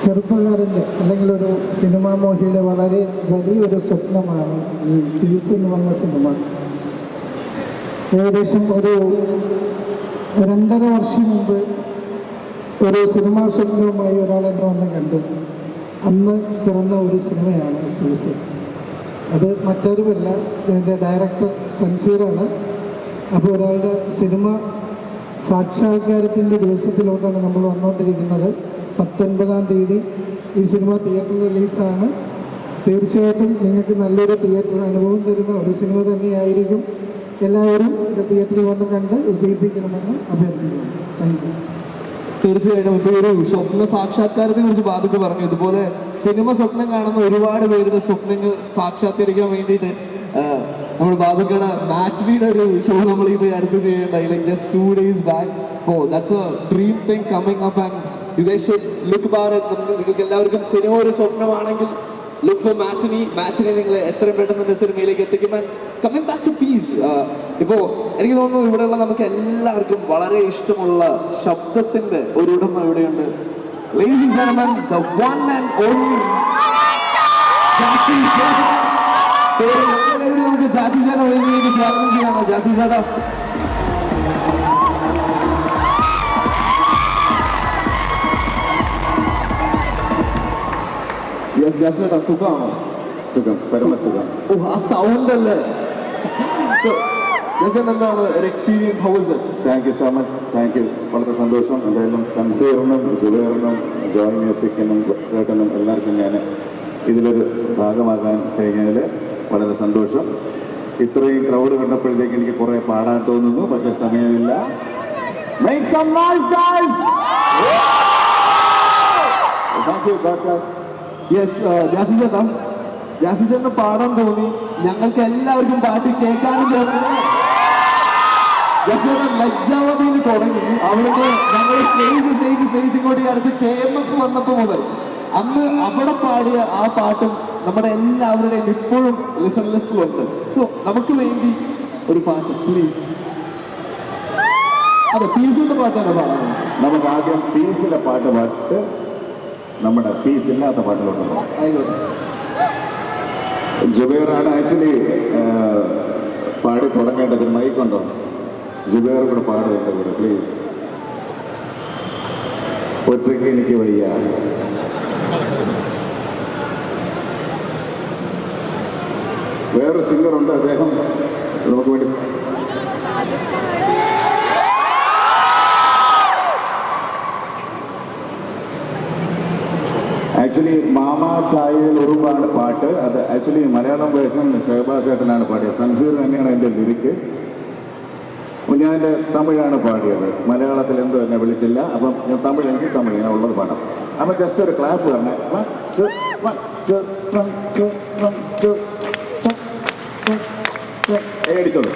ചെറുപ്പക്കാരൻ്റെ അല്ലെങ്കിൽ ഒരു സിനിമാ മോഹിയുടെ വളരെ വലിയൊരു സ്വപ്നമാണ് ഈ പീസ് എന്ന് പറഞ്ഞ സിനിമ. ഏകദേശം ഒരു 2.5 വർഷം മുമ്പ് ഒരു സിനിമാ സ്വപ്നവുമായി ഒരാൾ എന്നെ വന്ന് കണ്ടു. അന്ന് തുറന്ന ഒരു സിനിമയാണ് പീസ്. അത് മറ്റാരുമല്ല, ഇതിൻ്റെ ഡയറക്ടർ സൻഫീറാണ്. അപ്പോൾ ഒരാളുടെ സിനിമ സാക്ഷാത്കാരത്തിൻ്റെ ദിവസത്തിലോട്ടാണ് നമ്മൾ വന്നുകൊണ്ടിരിക്കുന്നത്. 19-ാം തീയതി ഈ സിനിമ തിയേറ്ററിൽ റിലീസാണ്. തീർച്ചയായിട്ടും നിങ്ങൾക്ക് നല്ലൊരു തിയേറ്റർ അനുഭവം തരുന്ന ഒരു സിനിമ തന്നെയായിരിക്കും. എല്ലാവരും ഇത് തിയേറ്ററിൽ വന്ന് കണ്ട് വിജയിപ്പിക്കണമെന്ന് അഭ്യർത്ഥിക്കുന്നു. Thank you. തീർച്ചയായിട്ടും ഇപ്പോൾ ഒരു സ്വപ്ന സാക്ഷാത്കാരത്തെ കുറിച്ച് ബാധക പറഞ്ഞു. ഇതുപോലെ സിനിമ സ്വപ്നം കാണുന്ന ഒരുപാട് പേരുടെ സ്വപ്നങ്ങൾ സാക്ഷാത്കരിക്കാൻ വേണ്ടിയിട്ട് നമ്മുടെ ബാബുക്കട മാറ്റിനിയുടെ ഒരു ഷോ നമ്മൾ ഇത് അടുത്ത് ചെയ്യേണ്ടായി like just 2 days back. Oh that's a dream thing coming up and you guys should look about it. നിങ്ങൾക്ക് എല്ലാവർക്കും സിനിമ ഒരു സ്വപ്നമാണെങ്കിൽ ലുക്ക് ഫോർ മാറ്റിനി നിങ്ങൾ എത്രയും പെട്ടെന്ന് തന്നെ സിനിമയിലേക്ക് എത്തിക്കും. And coming back to Peace, ഇപ്പോൾ എനിക്ക് തോന്നുന്നു ഇവിടെയുള്ള നമുക്ക് എല്ലാവർക്കും വളരെ ഇഷ്ടമുള്ള ശബ്ദത്തിന്റെ ഒരു ഉടമ ഇവിടെയുണ്ട്. Ladies and gentlemen, the one and only Jassie ചേട്ടൻ. So, എല്ലാവരും നമുക്ക് ജാസി ചേട്ടൻ വേദിയിലേക്ക് സ്വാഗതം ചെയ്യാമോ? ജാസി ചേട്ടാ. യെസ് ജാസി ചേട്ടാ, സുഖമാണോ? സുഖം, പരമസുഖം. ഓ ആ സൗണ്ട് അല്ലേ. ജാസി ചേട്ടൻ എന്താണ് ഒരു experience? How is it? Thank you so much, thank you. വളരെ സന്തോഷം. എന്തായാലും കൺസീറിനും ജുബേറിനും ജോയ് മ്യൂസിക്കിനും കേട്ടനും എല്ലാവർക്കും ഞാൻ ഇതിലൊരു ഭാഗമാകാൻ കഴിഞ്ഞതിൽ വളരെ സന്തോഷം. ഇത്രയും ക്രൗഡ് കണ്ടപ്പോഴത്തേക്ക് എനിക്ക് കുറേ പാടാൻ തോന്നുന്നു, പക്ഷെ സമയമില്ല. Make some noise, guys! Thank you, God bless. Yes Jassi ചേട്ടാ, ജാസി ചേട്ടന് പാടാൻ തോന്നി, ഞങ്ങൾക്ക് എല്ലാവർക്കും പാട്ട് കേൾക്കാനും തോന്നി. ജാസി ചേട്ടൻ ലജ്ജാവതിയിൽ തുടങ്ങി, അവിടുന്ന് ഞങ്ങൾ സ്റ്റേജ് ഇങ്ങോട്ട് അടുത്ത് KMF വന്നപ്പോൾ മുതൽ അന്ന് അവിടെ പാടിയ ആ പാട്ടും നമ്മുടെ എല്ലാവരുടെയും ഇപ്പോഴും ലിസൺ ലിസ്റ്റിലുണ്ട്. സോ നമുക്ക് വേണ്ടി ഒരു പാട്ട് പ്ലീസ്. അതെ, പീസിന്റെ പാട്ടാണ് പാടാൻ. നമുക്ക് ആദ്യം പീസിലെ പാട്ട് പാട്ട് നമ്മുടെ പീസ് ഇല്ലാത്ത പാട്ടിലോട്ട് പോകാം. ആയിക്കോട്ടെ. ജുബേറാണ് ആക്ച്വലി പാടി തുടങ്ങേണ്ടത്. മൈക്കുണ്ടോ? ജുബേർ കൂടെ പാടുന്നുണ്ട് കൂടെ, പ്ലീസ്. ഒറ്റയ്ക്ക് എനിക്ക് വയ്യ. വേറൊരു സിംഗറുണ്ട്, അദ്ദേഹം നമുക്ക് വേണ്ടി ആക്ച്വലി മാമാ ചായയിൽ ഒരുപാട് പാട്ട്. അത് ആക്ച്വലി മലയാളം വേർഷൻ ഷഹബാസ് ഏട്ടനാണ് പാടിയത്. സൻഫീർ തന്നെയാണ് എൻ്റെ ലിറിക്ക്. ഞാൻ തമിഴാണ് പാടിയത്. മലയാളത്തിൽ എന്തോ എന്നെ വിളിച്ചില്ല. അപ്പം ഞാൻ എനിക്ക് തമിഴ് ഞാൻ ഉള്ളത് പാടാം. അപ്പം ജസ്റ്റ് ഒരു ക്ലാപ്പ് പറഞ്ഞേ. ഏടിച്ചോളൂ,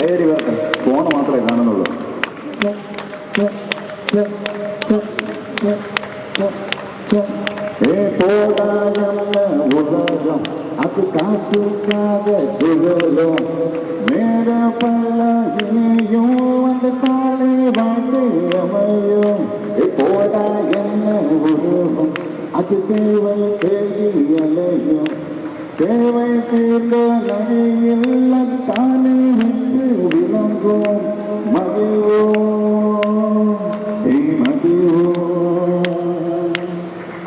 ഏടി വരട്ടെ. ഫോണ് മാത്രമേ കാണുന്നുള്ളൂ. உலகம் அது காசுக்காக சுழலும். மேட பள்ள இனியும் அந்த சாலை வாழ்ந்து அமையும். போடா என்ன உருவம் அது தேவை தேடி அலையும். தேவை தீர்ந்த நடியில் அது தானே விற்று விளங்கும். மகிழ்வோம் மகிழ்வோம்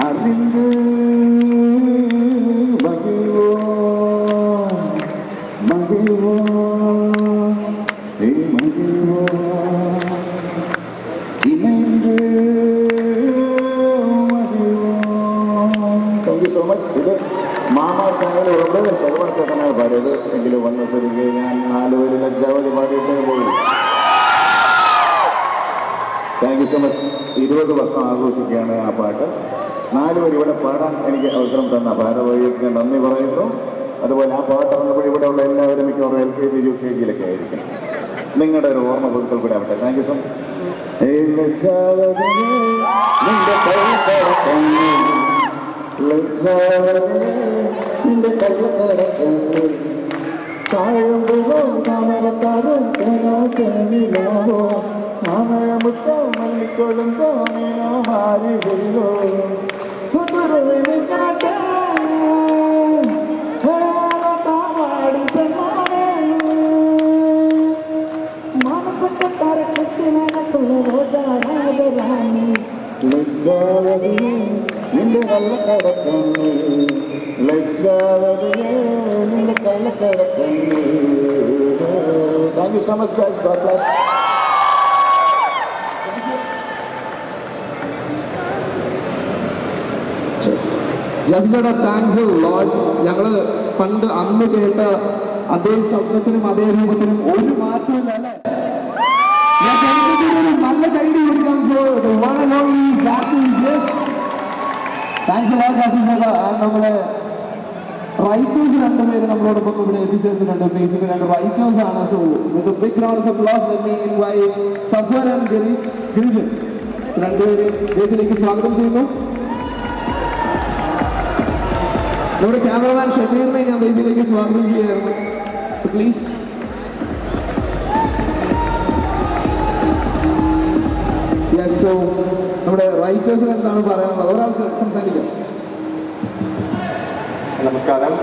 அறிந்து மகிழ்வோம் மகிழ்வோம் மகிழ்வோம் இணைந்து மகிழ்வோம். Thank you so much. ഇത് മാമാ ചാനലുണ്ട്, ഷഹബാസ് ചേട്ടനാണ് പാടിയത്. എങ്കിലും വന്ന സ്ഥിതിക്ക് ഞാൻ 4 പേര് ലജ്ജാവതി പാടിയിട്ടേ പോകും. Thank you so much. 20 വർഷം ആഘോഷിക്കുകയാണ് ആ പാട്ട്. 4 പേര് ഇവിടെ പാടാൻ എനിക്ക് അവസരം തന്ന ഭാരവാഹിക്ക് നന്ദി പറയുന്നു. അതുപോലെ ആ പാട്ട് ഇറങ്ങുമ്പോൾ ഇവിടെയുള്ള എല്ലാവരും മിക്കവാറും LKG UKG ആയിരിക്കും. നിങ്ങളുടെ ഒരു ഓർമ്മ പുതുക്കൽ കൂടെ ആവട്ടെ. Thank you so much. മാമഴമുത്തോ മല്ലിക്കൊഴുന്തോ നീനോ മാറിയല്ലോ സുന്ദരവിനെ കാട്ടാടി പെണ്ണാനെ മനസ്സൊട്ടാര കെട്ടിനകത്തുള്ള റോജാ രാജരാണി ലജ്ജാവതിയെ നിന്റെ കള്ളക്കടക്കണ്ണിൽ ലജ്ജാവതിയെ നിന്റെ കള്ളക്കടക്കണ്ണിൽ. Thank you so much guys. God bless. Jassie ചേട്ടാ, താങ്ക്സ് ലോട്ട്. ഞങ്ങള് പണ്ട് അന്ന് കേട്ട അതേ ശബ്ദത്തിനും അതേ രൂപത്തിനും ഒരു മാറ്റമില്ല അല്ലേ? നല്ല കൈഡി കൊടുക്കാം. താങ്ക്സ് ലോട്ട് ജാസി ചേട്ടാ. നമ്മുടെ റൈറ്റേഴ്സ് രണ്ടുപേര് നമ്മളോടൊപ്പം ഇവിടെ എത്തിച്ചേർന്നിട്ടുണ്ട്. ബേസിക്കലി രണ്ട് റൈറ്റേഴ്സ് ആണ്. So with a big round of applause let me invite Safar and Girijan രണ്ടുപേരെ വേദിയിലേക്ക് സ്വാഗതം ചെയ്യുന്നു. നമ്മുടെ ക്യാമറമാൻ ഷമീറിനെ ഞാൻ വേദിയിലേക്ക് സ്വാഗതം ചെയ്യുകയാണ്. So please. യെസ്, സോ നമ്മുടെ റൈറ്റേഴ്സിന് എന്താണ് പറയാനുള്ളത്? ഒരാൾക്ക് സംസാരിക്കാം. നമസ്കാരം.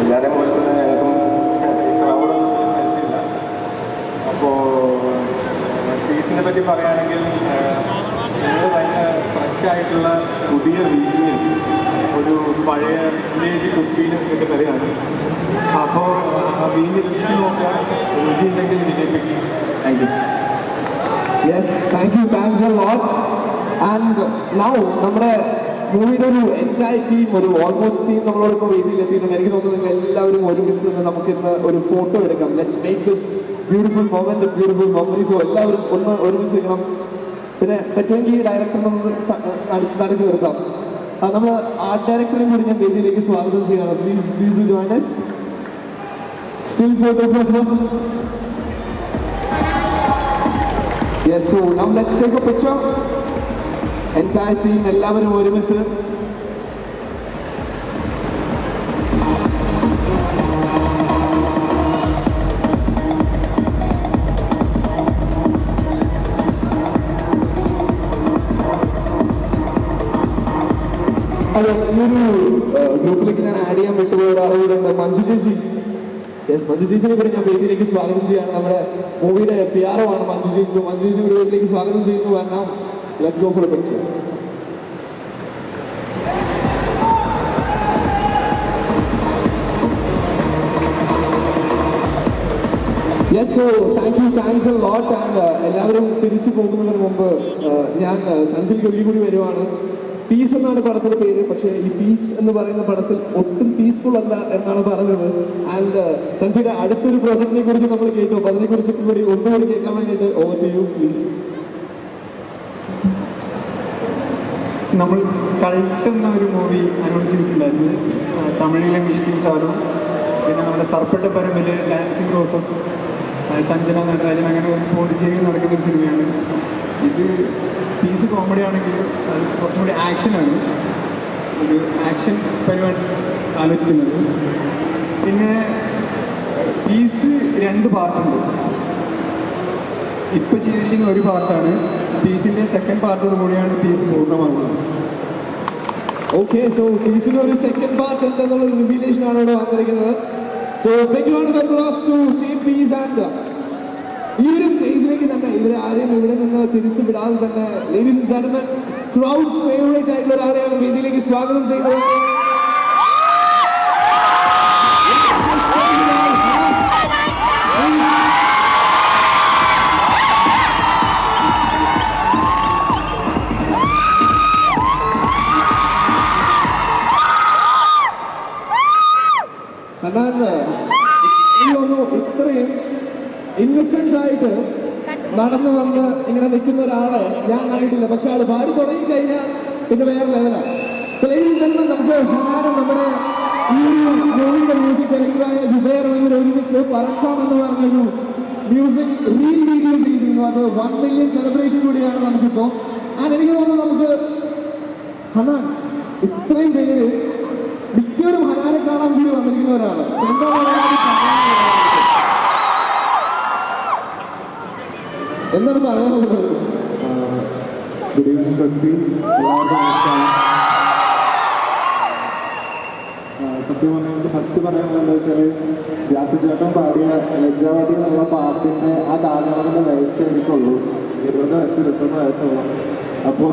എല്ലാവരുടെയും പോലെ തന്നെ എനിക്കും ക്രൗഡൊന്നും മനസ്സില്ല. അപ്പോൾ പീസിനെ പറ്റി പറയുകയാണെങ്കിൽ ഇത് ഭയങ്കര ഫ്രഷ് ആയിട്ടുള്ള പുതിയ വീഞ്ഞ് ഒരു പഴയ വില്ലേജ് കുപ്പീനും ഒക്കെ തരികയാണ്. അപ്പോൾ ആ വീഞ്ഞ് രുചിച്ച് നോക്കുക, രുചി ഉണ്ടെങ്കിൽ വിജയിപ്പിക്കും. Thank you. Yes, thank you, thanks a lot. And now നമ്മുടെ മൂവിയുടെ ഒരു എൻറ്റയർ ടീം, ഒരു ഓൾമോസ്റ്റ് ടീം നമ്മളോടൊപ്പം വേദിയിൽ എത്തിയിട്ടുണ്ട്. എനിക്ക് തോന്നുന്നു നിങ്ങൾ എല്ലാവരും ഒരുമിച്ച് നിന്ന് നമുക്ക് ഇന്ന് ഒരു ഫോട്ടോ എടുക്കാം. Let's make this beautiful moment, beautiful memory. So എല്ലാവരും ഒന്ന് ഒരുമിച്ച് നിൽക്കണം. പിന്നെ പറ്റുമെങ്കിൽ ഈ ഡയറക്ടറിനൊന്ന് നടുക്ക് നിർത്താം. നമ്മൾ ആർട്ട് ഡയറക്ടറിനെ കൂടി ഞാൻ വേദിയിലേക്ക് സ്വാഗതം ചെയ്യണം. Please do join us. Still photographer. Yes, so now let's take a picture. Entire team, എല്ലാവരും ഒരുമിച്ച്. അതെ, ഈ ഒരു ഗ്രൂപ്പിലേക്ക് ഞാൻ ആഡ് ചെയ്യാൻ വിട്ടുപോയ ഒരാളുകൂടെ ഉണ്ട്, മഞ്ജു ചേച്ചി. യെസ്, മഞ്ജു ചേച്ചിനെ കൂടി ഞാൻ വേദിയിലേക്ക് സ്വാഗതം ചെയ്യാണ്. നമ്മുടെ മൂവിയുടെ PR ആണ് മഞ്ജു ചേച്ചി. മഞ്ജു ചേച്ചിനെ കൂടി വേദിയിലേക്ക് സ്വാഗതം ചെയ്യുന്നു. കാരണം let's go for A picture. Yes, so thanks a lot. And എല്ലാവരും തിരിച്ചു പോകുന്നതിന് മുമ്പ് ഞാൻ സൺഫിൽ ഒരിക്കൽ കൂടി വരുവാണ്. പീസ് എന്നാണ് പടത്തിന്റെ പേര്. പക്ഷേ ഈ പീസ് എന്ന് പറയുന്ന പടത്തിൽ ഒട്ടും പീസ്ഫുൾ അല്ല എന്നാണ് പറഞ്ഞത്. ആൻഡ് സൺഫിയുടെ അടുത്തൊരു പ്രോജക്റ്റിനെ കുറിച്ച് നമ്മൾ കേട്ടു. അപ്പോൾ അതിനെക്കുറിച്ച് കൂടി ഒന്നുകൂടി കേൾക്കാൻ വേണ്ടിയിട്ട് ഓവർ ടു യു പ്ലീസ്. നമ്മൾ കൾട്ട് എന്ന ഒരു മൂവി അനൗൺസ് ചെയ്തിട്ടുണ്ടായിരുന്നു. തമിഴിലെ മിഷ്കിൻ സാറും പിന്നെ നമ്മുടെ സർപ്പട്ട പരമ്പിലെ ഡാൻസിങ് റോസും സഞ്ജന നടരാജൻ, അങ്ങനെ പോണ്ടിച്ചേരിയിൽ നടക്കുന്ന ഒരു സിനിമയാണ് ഇത്. പീസ് കോമഡി ആണെങ്കിൽ അത് കുറച്ചും കൂടി ആക്ഷനാണ്. ഒരു ആക്ഷൻ പരിപാടി ആലോചിക്കുന്നത്. പിന്നെ പീസ് 2 പാർട്ടുണ്ട്. ഇപ്പോൾ ചെയ്തിരിക്കുന്ന ഒരു പാർട്ടാണ്. പീസിൻ്റെ സെക്കൻഡ് പാർട്ടോട് കൂടിയാണ് പീസ് പൂർണ്ണമാകുന്നത്. ഓക്കെ, സോ പീസിന് ഒരു സെക്കൻഡ് പാർട്ട് ഉണ്ടെന്നുള്ള റിവീലേഷൻ ആണ് ഇവിടെ വന്നിരിക്കുന്നത്. So big round of applause to team Peace. And ഈ ഒരു സ്റ്റേജിലേക്ക് തന്നെ ഇവരെ ആരെയും ഇവിടെ നിന്ന് തിരിച്ചു വിടാതെ തന്നെ ladies and gentlemen, crowd favourite ആയിട്ടുള്ള ഒരാളെയാണ് വേദിയിലേക്ക് സ്വാഗതം ചെയ്യുന്നത്. ഇത്രയും ഇന്നസെന്റ് ആയിട്ട് നടന്നു വന്ന് ഇങ്ങനെ നിൽക്കുന്ന ഒരാളെ ഞാൻ കണ്ടിട്ടില്ല. പക്ഷെ ആള് പാടി തുടങ്ങി കഴിഞ്ഞാൽ പിന്നെ വേറെ ലെവലാണ്. സോ ലേഡീസ് ആൻഡ് ജെന്റിൽമെൻ, നമുക്ക് ഹനാനും നമ്മുടെ ഈ ഒരു മൂവിയുടെ മ്യൂസിക് ഡയറക്ടറായ ജുബൈറും ഇവർ ഒരുമിച്ച് പറക്കാം എന്ന് പറഞ്ഞൊരു മ്യൂസിക് റീൽ വീഡിയോ ചെയ്തിരുന്നു. അത് 1 മില്യൺ സെലിബ്രേഷൻ കൂടിയാണ് നമുക്കിപ്പോൾ. ആൻഡ് എനിക്ക് തോന്നുന്നു നമുക്ക് ഹനാൻ, ഇത്രയും പേര് മിക്കവരും ഹനാനെ കാണാൻ കൂടി വന്നിരിക്കുന്നവരാണ്. എന്താണ് പറയാനുള്ളത്? ഗുഡ് ഈവനിങ് കൊച്ചി, എല്ലാവർക്കും നമസ്കാരം. സത്യം പറഞ്ഞാൽ എനിക്ക് ഫസ്റ്റ് പറയാനുള്ളത് എന്താ വെച്ചാൽ, ജാസി ചേട്ടൻ പാടിയ ലജ്ജാവതി എന്നുള്ള പാട്ടിൻ്റെ ആ താരങ്ങളുടെ വയസ്സേ എനിക്കുള്ളൂ. 20 വയസ്സ് 21 വയസ്സുള്ളൂ. അപ്പോൾ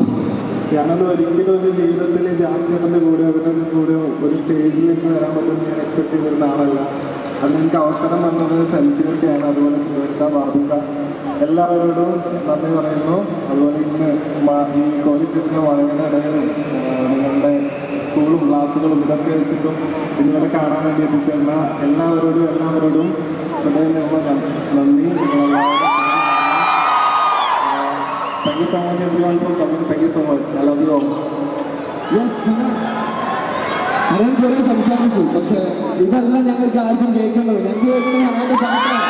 ഞാനത് ഒരിക്കലും എൻ്റെ ജീവിതത്തിൽ ജാസി ചേട്ടൻ്റെ കൂടെ അവരുടെ കൂടെ ഒരു സ്റ്റേജിലേക്ക് വരാൻ പറ്റുമെന്ന് ഞാൻ എക്സ്പെക്ട് ചെയ്തിരുന്ന ആളല്ല. അതിനെനിക്ക് അവസരം തന്നത് സെൽഫിയൊക്കെയാണ്. അതുപോലെ ചിലർക്ക ബാധിക്ക എല്ലാവരോടും നന്ദി പറയുന്നു. അതുപോലെ ഇന്ന് ഈ കോലിച്ചെത്തുന്ന മഴയുടെ ഇടയിലും നിങ്ങളുടെ സ്കൂളും ക്ലാസ്സുകളും ഇതൊക്കെ വെച്ചിട്ടും നിങ്ങളെ കാണാൻ വേണ്ടി എത്തിച്ചേർന്ന എല്ലാവരോടും ഹൃദയം നിന്നുള്ള നന്ദി. Thank you so much everyone for coming. Thank you so much. I love you all. Yes, ഞാൻ കുറെ സംസാരിച്ചു, പക്ഷെ ഇതല്ല ഞങ്ങൾക്ക് ആർക്കും കേൾക്കേണ്ടത്. ഞങ്ങൾക്ക് കേൾക്കുന്നത് ഹനാന്റെ പാട്ടാണ്.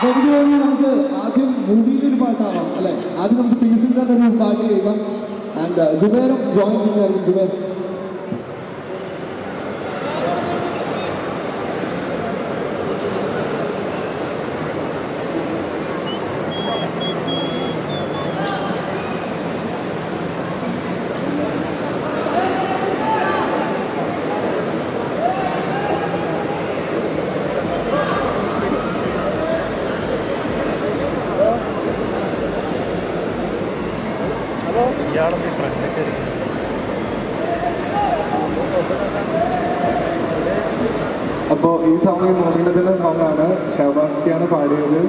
എനിക്ക് തോന്നുന്നു നമുക്ക് ആദ്യം മൂവിയിലൊരു പാട്ടാവാം അല്ലെ. ആദ്യം നമുക്ക് പീസിൽ തന്നെ ഒരു പാട്ട് കേൾക്കാം. ആൻഡ് ജുബേറും ജോയിൻ ചെയ്യുമായിരിക്കും. ജുബേർ അപ്പോൾ ഈ സോങ് മൂവിൻ്റെ തന്നെ സോങ്ങാണ്. ഷഹബാസ്ക്കാണ് പാടിയത്.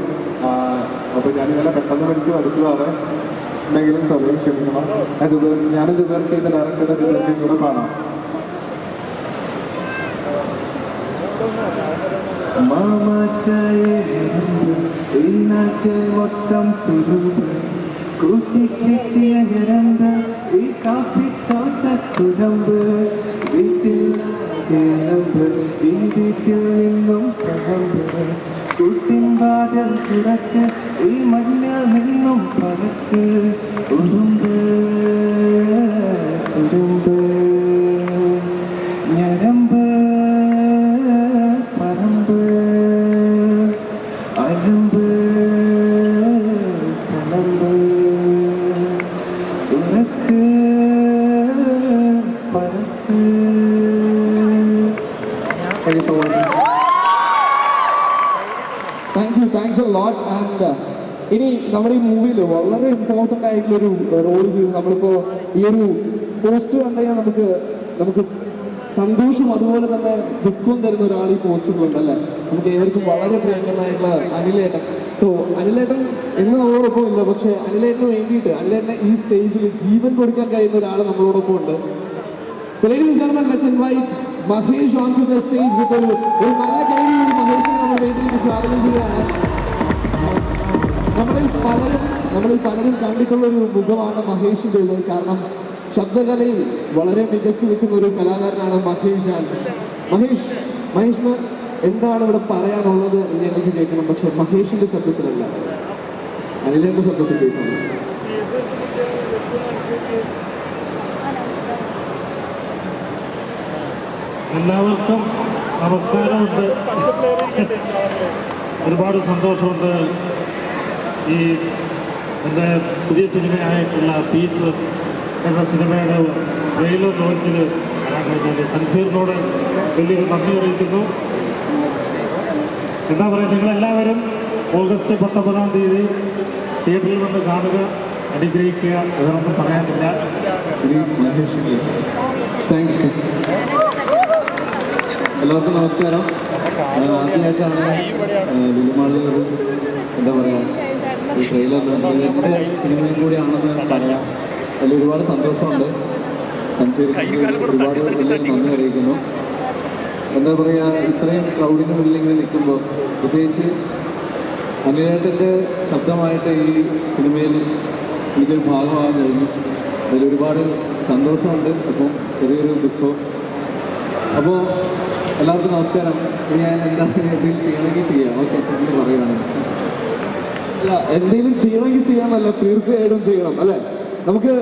അപ്പോൾ ഞാനിങ്ങനെ പെട്ടെന്ന് പഠിച്ചതാണ്. എന്തെങ്കിലും സമയം ക്ഷമിക്കണം. ഞാനും ജുബേർക്ക് ഇത് ഡയറക്ടറുടെ ജുബേർക്കും കൂടെ പാടാം. ഈ നാട്ടിൽ മൊത്തം തുരുമ്പ് കൂട്ടിക്കെട്ടിയ ഞരമ്പ് ഈ കാപ്പിത്തോട്ടക്കുഴമ്പ് വീട്ടിൽ കിളമ്പ് ഈ വീട്ടിൽ നിന്നും കിളമ്പ് കൂട്ടിൻ വാതിൽ തുറക്ക് ഈ മണ്ണിൽ നിന്നും പറക്ക് ഉറുമ്പ് തുരുമ്പ് ഞരമ്പ് പറമ്പ് അലമ്പ് കലമ്പ് തുറക്ക് പറക്ക്. Thank you so much. Thanks a lot. And ഇനി നമ്മുടെ ഈ മൂവിയിൽ വളരെ ഇമ്പോർട്ടൻ്റ് ആയിട്ടുള്ളൊരു റോൾ ചെയ്ത് നമ്മളിപ്പോൾ ഈ ഒരു പോസ്റ്റ് കണ്ടു കഴിഞ്ഞാൽ നമുക്ക് സന്തോഷം അതുപോലെ തന്നെ ദുഃഖവും തരുന്ന ഒരാൾ ഈ പോസ്റ്റുകളുണ്ടല്ലേ. നമുക്ക് ഏവർക്കും വളരെ പ്രിയങ്കരനായിട്ടുള്ള അനിലേട്ടൻ. സോ അനിലേട്ടൻ എന്ന് നമ്മളോടൊപ്പം ഇല്ല, പക്ഷേ അനിലേട്ടന് വേണ്ടിയിട്ട് അനിലേട്ടനെ ഈ സ്റ്റേജിൽ ജീവൻ കൊടുക്കാൻ കഴിയുന്ന ഒരാൾ നമ്മളോടൊപ്പം ഉണ്ട്. So ladies and gentlemen, let's invite Mahesh onto the stage with ഒരു നല്ല കൈയിൽ മഹേഷിനെ നമ്മൾ വേദിയിലേക്ക് സ്വാഗതം ചെയ്യുകയാണ്. നമ്മളിൽ പലരും കണ്ടിട്ടുള്ള ഒരു മുഖമാണ് മഹേഷിൻ്റെത്. കാരണം ശബ്ദകലയിൽ വളരെ മികച്ചു നിൽക്കുന്ന ഒരു കലാകാരനാണ് മഹേഷ് ജാൻ. മഹേഷിന് എന്താണ് ഇവിടെ പറയാനുള്ളത് എന്ന് ഞങ്ങൾക്ക് കേൾക്കണം. പക്ഷെ മഹേഷിന്റെ ശബ്ദത്തിലല്ല, അനിലേന്റെ ശബ്ദത്തിൽ കേൾക്കണം. എല്ലാവർക്കും നമസ്കാരമുണ്ട്. ഒരുപാട് സന്തോഷമുണ്ട് ഈ എൻ്റെ പുതിയ സിനിമയായിട്ടുള്ള പീസ് എന്ന സിനിമയുടെ ട്രെയിലർ ലോഞ്ചിൽ സൻഫീറിനോട് വലിയൊരു നന്ദി അറിയിക്കുന്നു. എന്താ പറയുക, നിങ്ങളെല്ലാവരും ഓഗസ്റ്റ് 19-ാം തീയതി തിയേറ്ററിൽ വന്ന് കാണുക, അനുഗ്രഹിക്കുക. വേറൊന്നും പറയാനില്ല. എല്ലാവർക്കും നമസ്കാരം. ആദ്യമായിട്ടാണ് ലുലുമാളിൽ എന്താ പറയുക ഈ ട്രെയിലർ എൻ്റെ സിനിമയും കൂടിയാണെന്ന് പറയാം. അതിൽ ഒരുപാട് സന്തോഷമുണ്ട്. സൻഫീറിന് ഒരുപാട് വലിയ നന്ദി അറിയിക്കുന്നു. എന്താ പറയുക, ഇത്രയും ക്രൗഡിന് മുന്നിൽ ഇങ്ങനെ നിൽക്കുമ്പോൾ പ്രത്യേകിച്ച് അനിലേട്ടൻ്റെ ശബ്ദമായിട്ട് ഈ സിനിമയിൽ എനിക്കൊരു ഭാഗമാകാൻ കഴിഞ്ഞു. അതിലൊരുപാട് സന്തോഷമുണ്ട്. അപ്പം ചെറിയൊരു ദുഃഖവും. അപ്പോൾ എല്ലാവർക്കും നമസ്കാരം. ഞാൻ എന്തെങ്കിലും ചെയ്യണമെങ്കിൽ ചെയ്യാം. ഓക്കെ, എന്ന് പറയുകയാണ്. അല്ല, എന്തെങ്കിലും ചെയ്യണമെങ്കിൽ ചെയ്യാന്നല്ല, തീർച്ചയായിട്ടും ചെയ്യണം അല്ലേ. നമുക്ക്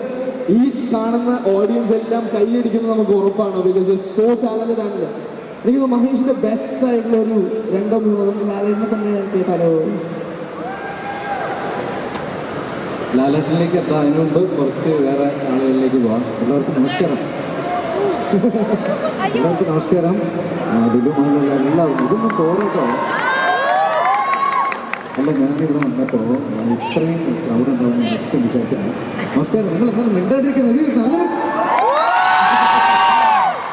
ഈ കാണുന്ന ഓഡിയൻസ് എല്ലാം കൈയടിക്കുന്നത് നമുക്ക് ഉറപ്പാണ്. ബിക്കോസ് സോ ടാലന്റഡ് ആണ്. എനിക്ക് മഹേഷിന്റെ ബെസ്റ്റ് ആയിട്ടുള്ള ഒരു 2-3 നമുക്ക് ലാലേട്ടനെ തന്നെ കേട്ടാലോ. ലാലേട്ടനിലേക്ക് എത്താം. അതിനു മുമ്പ് കുറച്ച് വേറെ ആളുകളിലേക്ക് പോവാം. എല്ലാവർക്കും നമസ്കാരം. എല്ലാവർക്കും നമസ്കാരം. ലുലുമാളിലുള്ള എല്ലാവർക്കും ഇതൊന്നും പോരട്ടോ. അല്ല, ഞാനിവിടെ വന്നപ്പോൾ ഇത്രയും ക്രൗഡ് ഉണ്ടാവും ഞാൻ ഒട്ടും വിചാരിച്ചില്ല. നമസ്കാരം. നിങ്ങൾ എന്നാലും മിണ്ടാണ്ടിരിക്കുന്നത് നല്ലൊരു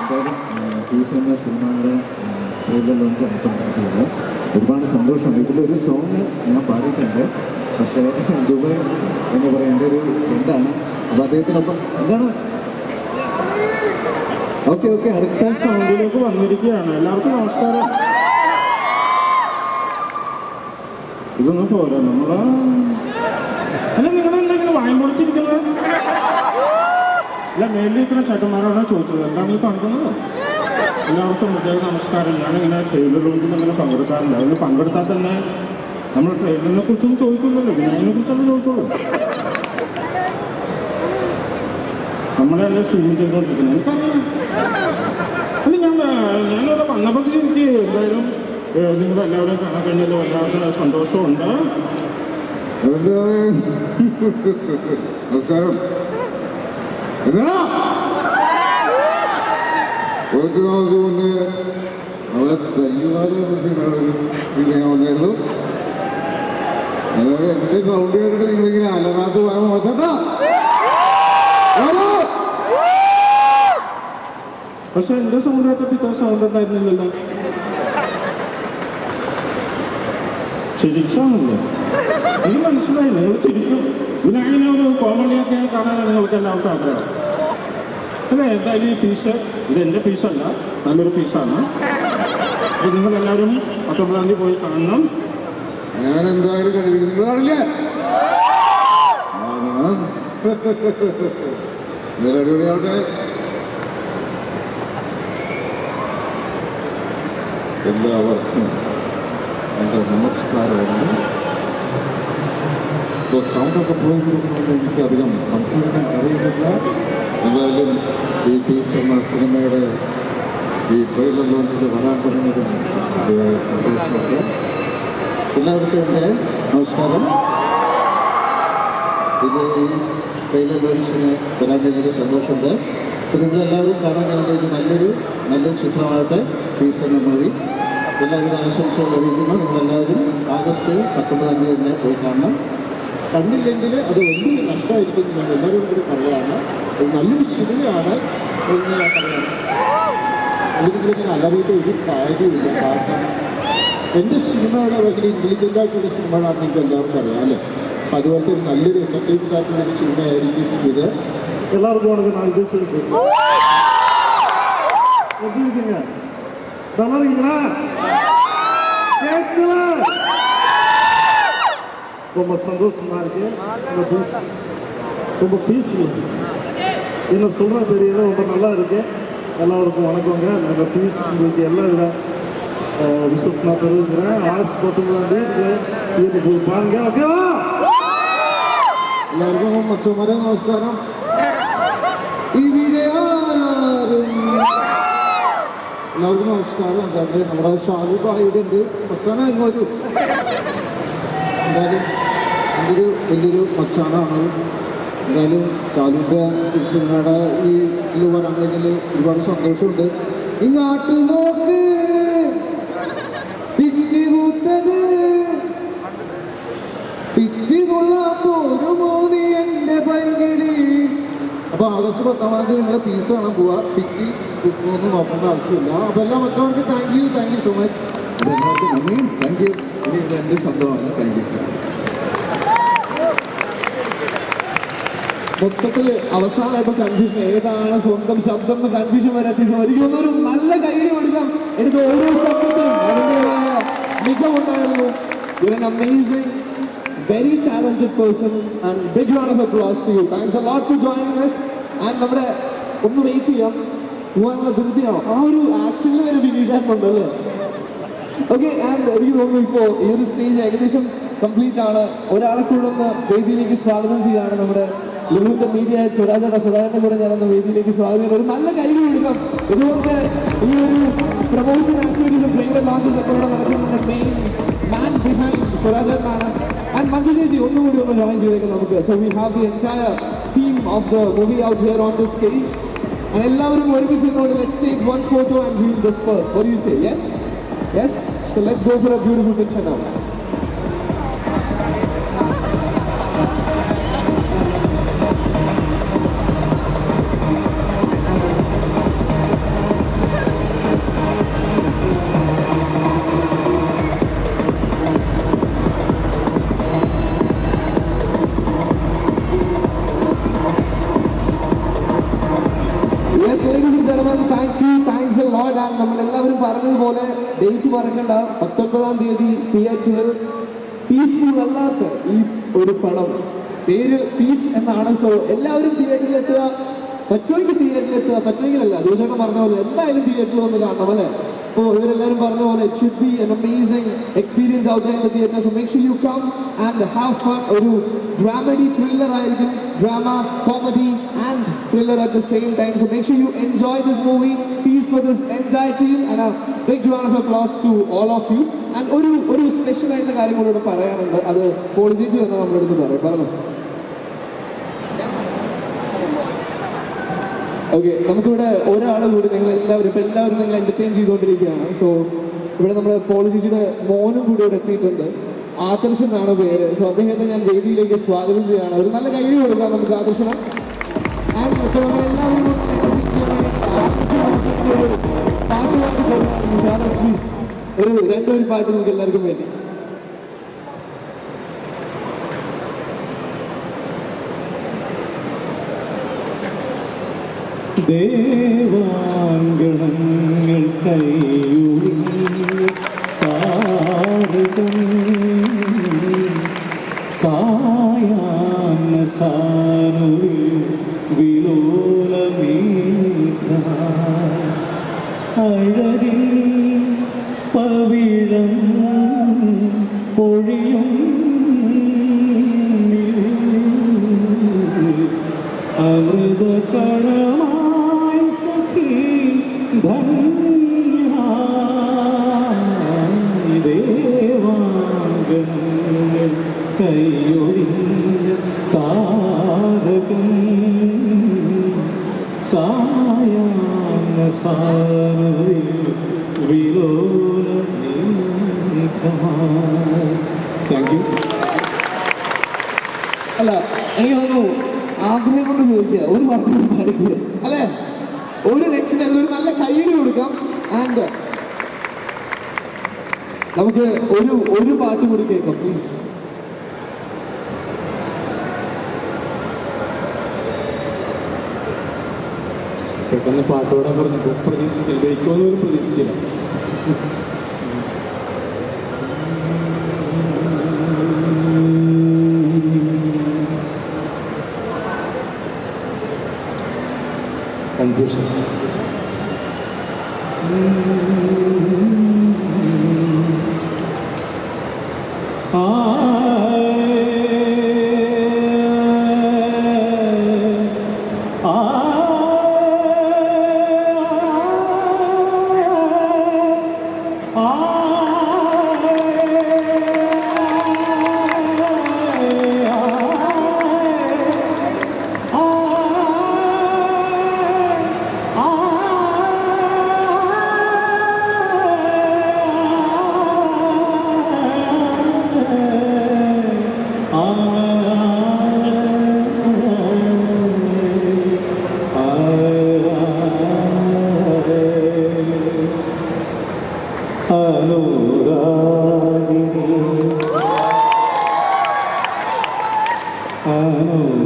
എന്തായാലും പീസ് എന്ന സിനിമയുടെ ട്രെയിലർ ലോഞ്ചാണ് ഇപ്പം നടക്കുന്നത്. ഒരുപാട് സന്തോഷമുണ്ട്. ഇതിലൊരു സോങ് ഞാൻ പാടിയിട്ടുണ്ട്. പക്ഷേ ജുബൈർ എന്ന് പറയാം എൻ്റെ ഒരു ഫ്രണ്ടാണ്. അപ്പോൾ അദ്ദേഹത്തിനൊപ്പം എന്താണ് ഓക്കെ അടുത്ത സോങ്ങിലേക്ക് വന്നിരിക്കുകയാണ്. എല്ലാവർക്കും നമസ്കാരം. ഇതൊന്നും പോരാ. നമ്മള് അല്ല, നിങ്ങളെന്തെങ്കിലും വാങ്ങി പൊളിച്ചിരിക്കുന്നത് അല്ല മേലിരിക്കുന്ന ചേട്ടന്മാരോടാണ് ചോദിച്ചത് എന്താണ് ഈ കാണിക്കുന്നത്. എല്ലാവർക്കും പ്രത്യേക നമസ്കാരം. ഞാനിങ്ങനെ ട്രെയിലറിലൊന്നും അങ്ങനെ പങ്കെടുക്കാറില്ല. അതിന് പങ്കെടുത്താൽ തന്നെ നമ്മൾ ട്രെയിലറിനെ കുറിച്ചൊന്നും ചോദിക്കുന്നില്ല, വിനായകനെ കുറിച്ചല്ലേ ചോദിക്കുള്ളൂ. നമ്മളെല്ലാം സ്ട്രീം ചെയ്തുകൊണ്ടിരിക്കുന്നത് എനിക്കറിയാം. അല്ല ഞാനിവിടെ വന്നപ്പോൾ എനിക്ക് എന്തായാലും നിങ്ങളെല്ലാവരും കാണാൻ കഴിഞ്ഞാലും എല്ലാവരുടെ സന്തോഷമുണ്ട്. നമസ്കാരം. എന്നാ കുറച്ച് നാൾക്ക് മുന്നേ നമ്മളെ തല്ലുമാല എന്ന സിനിമയുടെ ഇത് ഞാൻ വന്നായിരുന്നു. അതായത് എൻ്റെ സൗണ്ട് കേട്ടിട്ട് നിങ്ങളിങ്ങനെ അലറാത്ത് പോയാൽ മൊത്തട്ടാ. പക്ഷെ എൻ്റെ സൗണ്ട് കേട്ടപ്പോൾ ഇത്ര സൗണ്ട് ഉണ്ടായിരുന്നില്ലല്ലോ. ചിരിച്ചാണല്ലോ. എനിക്ക് മനസ്സിലായി നിങ്ങൾ ചിരിക്കും. ഇതിനങ്ങനെ ഒരു കോമഡിയൊക്കെ കാണാനാണ് നിങ്ങൾക്ക് എല്ലാവർക്കും ആഗ്രഹം അല്ലേ. എന്തായാലും ഈ പീസ് ഇത് എൻ്റെ പീസല്ല, നല്ലൊരു പീസാണ്. അപ്പോൾ നിങ്ങളെല്ലാവരും 19-ാം തീയതി പോയി കാണണം. ഞാൻ എന്തായാലും കണ്ടിരിക്കും. നിങ്ങൾ കാണില്ലേ? അടിപൊളിയാവട്ടെ. എല്ലാവർക്കും എൻ്റെ നമസ്കാരമുണ്ട്. ഇപ്പോൾ സൗണ്ടൊക്കെ പോയിരുന്നതുകൊണ്ട് എനിക്കധികം സംസാരിക്കാൻ കഴിയുന്നില്ല. എന്തായാലും ഈ പീസ് എന്ന സിനിമയുടെ ഈ ട്രെയിലർ ലോഞ്ചിൽ വരാൻ തുടങ്ങിയതും സന്തോഷമുണ്ട്. എല്ലാവർക്കും എൻ്റെ നമസ്കാരം. ഇത് ഈ ട്രെയിലർ ലോഞ്ചിന് വരാൻ കഴിഞ്ഞൊരു സന്തോഷമുണ്ട്. അപ്പോൾ നിങ്ങളെല്ലാവരും കാണാൻ കഴിഞ്ഞ നല്ലൊരു ചിത്രമായിട്ട് പീസ് എന്ന മൂവി. എല്ലാവരും ആശംസകൾ അറിയിക്കുന്നു. നിങ്ങളെല്ലാവരും ആഗസ്റ്റ് 19-ാം തീയതി തന്നെ പോയി കാണണം. കണ്ടില്ലെങ്കിൽ അത് വലിയ നഷ്ടമായിരിക്കും ഞാൻ എല്ലാവരും കൂടി പറയുകയാണ്. ഒരു നല്ലൊരു സിനിമയാണ് എന്ന് ഞാൻ പറയാം. ഇതിങ്ങനെ അലറിയിട്ട് ഒരു കാര്യമില്ല. കാരണം എൻ്റെ സിനിമയുടെ ഭയങ്കര ഇൻ്റലിജൻ്റ് ആയിട്ടുള്ള സിനിമകളാണെന്ന് എനിക്ക് എല്ലാവർക്കും അറിയാം അല്ലേ. അപ്പം അതുപോലത്തെ ഒരു നല്ലൊരു എൻ്റർടൈൻമെൻ്റ് ആയിട്ടുള്ളൊരു സിനിമയായിരിക്കും ഇത്. எல்லாருக்கும் உனக்கு நான் விஜய் சேது பேசுவேன். எப்படி இருக்கீங்க? நல்லா இருக்கீங்களா? கேட்கல. ரொம்ப சந்தோஷமா இருக்கு. ரொம்ப பீஸ்ஃபுல். என்ன சொல்றது தெரியல. ரொம்ப நல்லா இருக்கு. எல்லாருக்கும் வணக்கங்க. நல்ல பீஸ் உங்களுக்கு எல்லா விட விசஸ் நான் தெரிவிச்சுறேன். ஆகஸ்ட் 19-ാം തീയതി പോയി பாருங்க. ஓகேவா? എല്ലാവർക്കും മച്ചന്മാരെ നമസ്കാരം. ഇവിടെ എല്ലാവർക്കും നമസ്കാരം. എന്താണ്ട് നമ്മുടെ ഷാലു ഭായിയുടെ ഉണ്ട്. മച്ചാന എങ്ങോ വരൂ. എന്തായാലും എൻ്റെ ഒരു വലിയൊരു മച്ചാനാണ്. എന്തായാലും ഷാലുവിൻ്റെ സിനിമയുടെ ഈ ഇതിൽ വരാൻ കഴിഞ്ഞാൽ ഒരുപാട് സന്തോഷമുണ്ട്. ഇങ്ങാട്ട് നോക്ക് പിച്ചി പൂത്തത് പിച്ചി കൊള്ളാപ്പോരു മോനി എൻ്റെ പൈകിടി. അപ്പോൾ ആഗസ്റ്റ് 10-ാം തീയതി നിങ്ങളെ പീസ് കാണാൻ പോവുക. പിച്ചി കുത്തുന്നൊന്നും നോക്കേണ്ട ആവശ്യമില്ല. അപ്പോൾ എല്ലാ മച്ചവർക്ക് താങ്ക് യു സോ മച്ച്. അപ്പോൾ എല്ലാവർക്കും നന്ദി. Thank you. ഇനി ഇത് എൻ്റെ ശബ്ദമാണ്. Thank you. മൊത്തത്തിൽ അവസാനമായപ്പോൾ കൺഫ്യൂഷൻ ഏതാണ് സ്വന്തം ശബ്ദം എന്ന് കൺഫ്യൂഷൻ വരാത്ത ഒരിക്കലും ഒരു നല്ല കൈയ്യടി കൊടുക്കാം. എനിക്ക് ഓരോ ശബ്ദത്തിലും അതിൻ്റെതായ മികവുണ്ടായിരുന്നു. You're an amazing, very talented person and big round of applause to you. Thanks a lot for joining us. And നമ്മുടെ ഒന്ന് വെയിറ്റ് ചെയ്യാം. പോകാനുള്ള ധൃതിയാണോ? ആ ഒരു ആക്ഷനിൽ വരെ വിനീതായിട്ടുണ്ടല്ലേ. ഓക്കെ. ആൻഡ് എനിക്ക് തോന്നുന്നു ഇപ്പോൾ ഈ ഒരു സ്റ്റേജ് ഏകദേശം കംപ്ലീറ്റ് ആണ്. ഒരാളെ കൂടെ ഒന്ന് വേദിയിലേക്ക് സ്വാഗതം ചെയ്യാണ് നമ്മുടെ ലുലുവിന്റെ മീഡിയ സുരാജന്റെ കൂടെ ഞാനൊന്ന് വേദിയിലേക്ക് സ്വാഗതം ചെയ്യുന്നത്. ഒരു നല്ല കൈ കൊടുക്കാം. ഇതുപോലത്തെ ഈ ഒരു പ്രൊമോഷൻ ആക്ടിവിറ്റീസും ട്രെയിലർ ലോഞ്ചസ് ഒക്കെ ഇവിടെ നടക്കുന്നതിന്റെ മെയിൻ മാൻ ബിഹൈൻഡ് സുരാജനാണ്. ആൻഡ് മഞ്ജു ചേച്ചി ഒന്നുകൂടി ഒന്ന് ജോയിൻ ചെയ്തേക്കാം നമുക്ക്. So we have the entire team of the movie out here on this stage. എല്ലാവരും ഒരുമിച്ച് നിന്നോട് let's take one photo and will disperse. What do you say? Yes yes. So let's go for a beautiful picture now. നമ്മളെല്ലാവരും പറഞ്ഞതുപോലെ date മറക്കണ്ട. 19-ാം തീയതി തിയേറ്ററിൽ peaceful അല്ലാത്ത ഈ ഒരു പടം പേര് പീസ് എന്നാണ്. സോ എല്ലാവരും തിയേറ്ററിൽ എത്തുക. പറ്റുമെങ്കിൽ തിയേറ്ററിൽ എത്തുക, പറ്റുമെങ്കിലല്ല തീർച്ചയായിട്ടും പറഞ്ഞ പോലെ എന്തായാലും തിയേറ്ററിൽ വന്ന് കാണണം അല്ലേ. അപ്പോൾ ഇവരെല്ലാവരും പറഞ്ഞ പോലെ it should be an amazing experience out there in the theater, so make sure you come and have fun. ഒരു ഡ്രാമഡി ത്രില്ലർ ആയിരിക്കും, drama comedy and thriller at the same time, so make sure you enjoy this movie. Peace for this entire team and a big round of applause to all of you. And ഒരു special ആയിട്ടുള്ള കാര്യം കൂടെ ഇവിടെ പറയാനുണ്ട്, അത് പോളിജിച്ച് തന്നെ നമ്മളെടുത്ത് പറഞ്ഞു. ഓക്കെ, നമുക്കിവിടെ ഒരാൾ കൂടി നിങ്ങളെല്ലാവരും ഇപ്പം എല്ലാവരും നിങ്ങൾ എൻ്റർടൈൻ ചെയ്തുകൊണ്ടിരിക്കുകയാണ്. സോ ഇവിടെ നമ്മുടെ പോളിജിയുടെ മോനും കൂടി ഇവിടെ എത്തിയിട്ടുണ്ട്. ആദർശൻ എന്നാണ് പേര്. സോ അദ്ദേഹത്തെ ഞാൻ വേദിയിലേക്ക് സ്വാഗതം ചെയ്യുകയാണ്. ഒരു നല്ല കൈ കൊടുക്കാം നമുക്ക് ആദർശനം. ആൻഡ് ഇപ്പോൾ നമ്മളെല്ലാവരും പാട്ട് പാടി പ്ലീസ് ഒരു പാട്ട് നമുക്ക് എല്ലാവർക്കും വേണ്ടി. ദേവാങ്കണങ്ങൾ കൈയുടി പാടുകം സായാഹ്ന സാനുവിൽ വിലോലമേഘ അഴകിൻ പവിഴം പൊഴിയും അമൃതകണമായി സഖി ധന്യനായി ദേവാങ്കണങ്ങൾ കൈയൊഴിഞ്ഞ താരകം സായാഹ്ന സാനുവിൽ വിലോലമേഘമായി. Thank you. അല്ല, എനിക്ക് തോന്നുന്നു ആഗ്രഹം കൊണ്ട് ചോദിക്കുക, ഒരു പാട്ട് പാടിക്കൂടെ അല്ലേ? ഒരു രക്ഷയില്ല, ഒരു നല്ല കൈയ്യടി കൊടുക്കാം. ആൻഡ് നമുക്ക് ഒരു പാട്ട് കൂടി കേൾക്കാം പ്ലീസ്. പെട്ടെന്ന് പാട്ടോടെ പറഞ്ഞപ്പോൾ പ്രതീക്ഷിച്ചില്ല, ജയിക്കുമെന്ന് പോലും പ്രതീക്ഷിച്ചില്ല. കൺഫ്യൂഷൻ.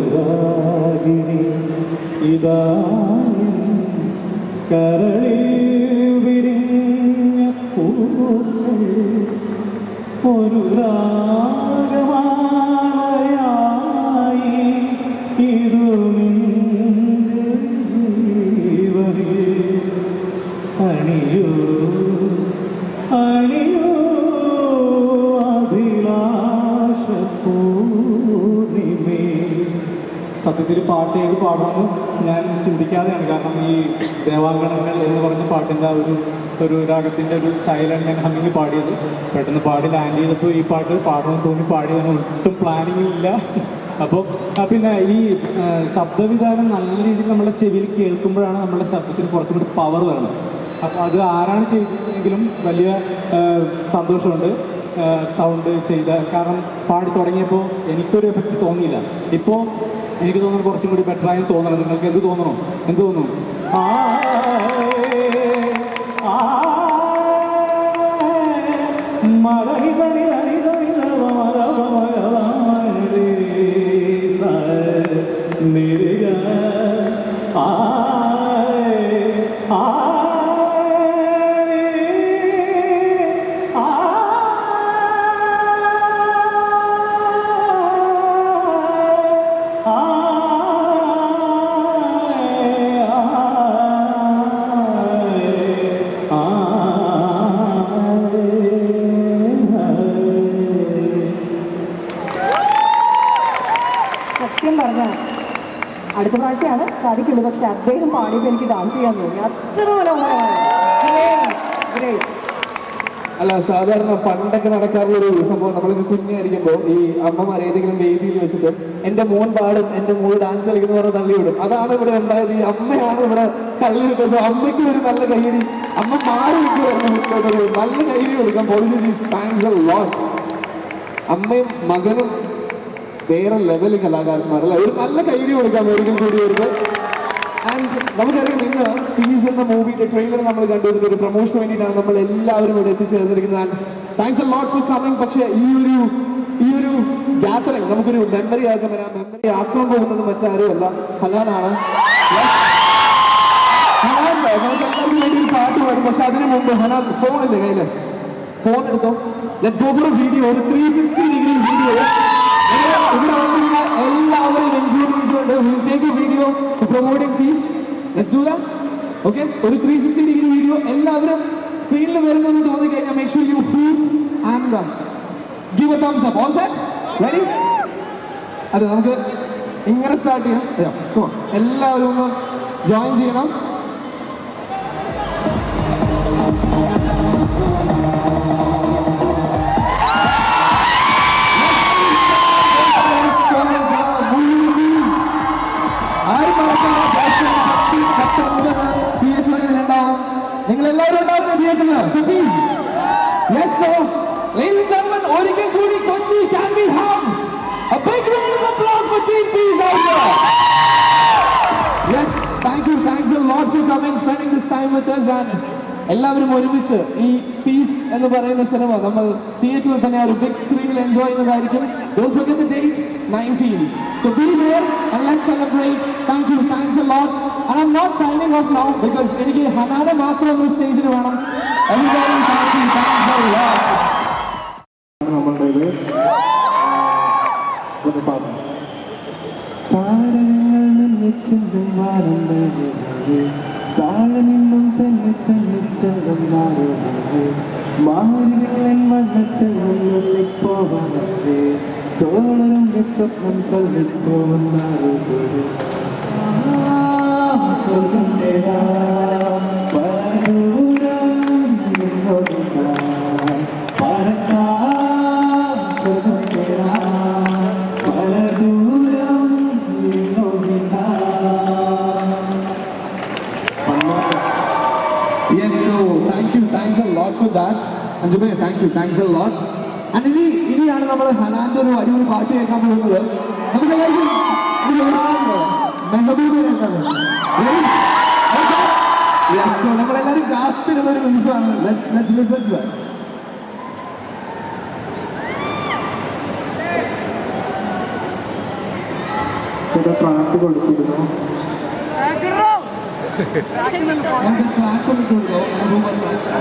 അനുരാഗിണി ഇതാ കരളിൽ വിരിഞ്ഞ പൂക്കൾ ഒരു രാഗമാലയായി ഇതു നിന്റെ ജീവനിൽ അണിയോ അണിയോ അഭിലാഷ പൂർണിമേ. സത്യത്തിൽ പാട്ട് ഏത് പാടാമെന്ന് ഞാൻ ചിന്തിക്കാതെയാണ്, കാരണം ഈ ദേവാങ്കണങ്ങൾ എന്ന് പറഞ്ഞ പാട്ടിൻ്റെ ഒരു രാഗത്തിൻ്റെ ഒരു ചൈലാണ് ഞാൻ ഹമ്മിങ് പാടിയത്. പെട്ടെന്ന് പാടി ലാൻഡ് ചെയ്തപ്പോൾ ഈ പാട്ട് പാടണമെന്ന് തോന്നി പാടിയതാണ്, ഒട്ടും പ്ലാനിങ്ങില്ല. അപ്പോൾ പിന്നെ ഈ ശബ്ദവിധാനം നല്ല രീതിയിൽ നമ്മുടെ ചെവിയിൽ കേൾക്കുമ്പോഴാണ് നമ്മുടെ ശബ്ദത്തിന് കുറച്ചും കൂടി പവർ വരുന്നത്. അപ്പോൾ അത് ആരാണ് ചെയ്തതെങ്കിലും വലിയ സന്തോഷമുണ്ട് സൗണ്ട് ചെയ്ത, കാരണം പാടി തുടങ്ങിയപ്പോൾ എനിക്കൊരു എഫക്റ്റ് തോന്നിയില്ല. ഇപ്പോൾ എനിക്ക് തോന്നുന്നു കുറച്ചും കൂടി ബെറ്ററായി തോന്നണം. നിങ്ങൾക്ക് എന്ത് തോന്നണോ? എന്ത് തോന്നുന്നു? സത്യം പറഞ്ഞാൽ അടുത്ത പ്രാവശ്യമാണ് സാധിക്കുള്ളൂ, പക്ഷെ അദ്ദേഹം പാടിയപ്പോൾ എനിക്ക് ഡാൻസ് ചെയ്യാൻ തോന്നി. അത്ര മനോഹരമാണ്. ഗ്രേറ്റ്. അല്ല, സാധാരണ പണ്ടൊക്കെ നടക്കാറുള്ള ഒരു സംഭവം, നമ്മളൊക്കെ കുഞ്ഞായിരിക്കുമ്പോൾ ഈ അമ്മമാർ ഏതെങ്കിലും വേദിയിൽ വെച്ചിട്ട് എൻ്റെ മോൻ പാടും, എൻ്റെ മോൾ ഡാൻസ് കളിക്കുന്ന പറഞ്ഞ് തള്ളിവിടും. അതാണ് ഇവിടെ ഉണ്ടായത്. ഈ അമ്മയാണ് ഇവിടെ തള്ളിവിട്ടത്. സോ അമ്മയ്ക്ക് ഒരു നല്ല കൈയടി, അമ്മ മാറി നിൽക്കുമായിരുന്നു, നല്ല കൈയടി കൊടുക്കാം. പോളിസി താങ്ക്സ് എ ലോട്ട്. അമ്മയും മകനും വേറെ ലെവൽ കലാകാരന്മാരല്ല, ഒരു നല്ല കൈയടി കൊടുക്കാം ഒരിക്കൽ കൂടി അവർക്ക്. ആൻഡ് നമുക്കറിയാം, ഇന്ന് പീസ് എന്ന മൂവിയുടെ ട്രെയിലർ നമ്മൾ കണ്ടു. ഇതിന്റെ ഒരു പ്രൊമോഷന് വേണ്ടിയിട്ടാണ് നമ്മൾ എല്ലാവരും ഇവിടെ എത്തിച്ചേർന്നിരിക്കുന്നത്. And thanks a lot for coming. പക്ഷേ ഈ ഒരു യാത്രയിൽ നമുക്കൊരു മെമ്മറി ആക്കാൻ വരാം. മെമ്മറി ആക്കാൻ പോകുന്നത് മറ്റാരും അല്ല, ഹനാനാണ്. ഹനാൻ നമുക്ക് എല്ലാവർക്കും വേണ്ടി ഒരു പാട്ട് പാടും. പക്ഷെ അതിനു മുമ്പ് ഹനാൻ ഫോണില്ലേ കയ്യില്, ഫോൺ എടുത്തോ. Let's go for a video, ഒരു 360 ഡിഗ്രി വീഡിയോ. ഇവിടെ വന്നിരുന്ന എല്ലാവരും include will take a video promoting piece. Let's do that. Okay, ഒരു 360 ഡിഗ്രി വീഡിയോ എല്ലാവരും സ്ക്രീനിൽ വരുന്നെന്ന് തോന്നിക്കഴിഞ്ഞാൽ make sure you hoot and give a thumbs up. All set? Ready? അതെ, നമുക്ക് ഇങ്ങനെ സ്റ്റാർട്ട് ചെയ്യാം. എല്ലാവരും ഒന്ന് ജോയിൻ ചെയ്യണം. തിയേറ്ററുകളിലുണ്ടാവും, നിങ്ങൾ എല്ലാവരും ഉണ്ടാവുന്ന തിയേറ്ററിൽ. Yes, sir. Ladies and gentlemen, ഒരിക്കൽ കൂടി Kochi, can we have a big round of applause for Team Peace out there? Yes, thank you. Thanks a lot for coming, spending this time with us. And എല്ലാവരും ഒരുമിച്ച് ഈ piece എന്ന് പറയുന്ന cinema നമ്മൾ തിയേറ്ററിൽ തന്നെ ഒരു ബിഗ് സ്ക്രീനിൽ എൻജോയ് ചെയ്യുന്നതായിരിക്കും. Don't forget the date, 19th. So be there and let's celebrate. Thank you. Thanks a lot. And I'm not signing off now because എനിക്ക് ഹനാന മാത്രം ഒന്ന് സ്റ്റേജിൽ വേണം. Everybody, thank you. Thanks a lot. നമ്മളുടെ പാട്ട് താരങ്ങൾ നിന്നിച്ചെന്നും മാറുന്നത് താഴെ നിന്നും തന്നെ തന്നെ ചെല്ലും മാറുന്നത് മാറിവില്ലൻ മണ്ണത്തിൽ നിന്നുള്ളിപ്പോവാനേ തോളരുടെ സ്വപ്നം ചൊല്ലിപ്പോവുന്നത് സ്വർഗം തേടാ പരദൂരം നിന്നോടിതാ പറക്കാം സ്വർഗം തേടാ പരദൂരം നിന്നോടിതാ. Yes, so thanks a lot for that. And Jubair, thanks a lot. And ഇനിയാണ് നമ്മൾ ഹനാന്റെ ഒരു അടിപൊളി പാട്ട് കേൾക്കാൻ പോകുന്നത്. നമുക്ക് എല്ലാവർക്കും മെഹബൂബ് കേൾക്കാണ്. Yes, so നമ്മളെല്ലാവരും കാത്തിരുന്ന ഒരു നിമിഷമാണ്. Let's listen to that. ചേട്ടാ ട്രാക്ക് കൊടുത്തിരുന്നു. നമുക്ക് ട്രാക്ക് ഒന്ന് കൊടുക്കോ, Mehbooba track.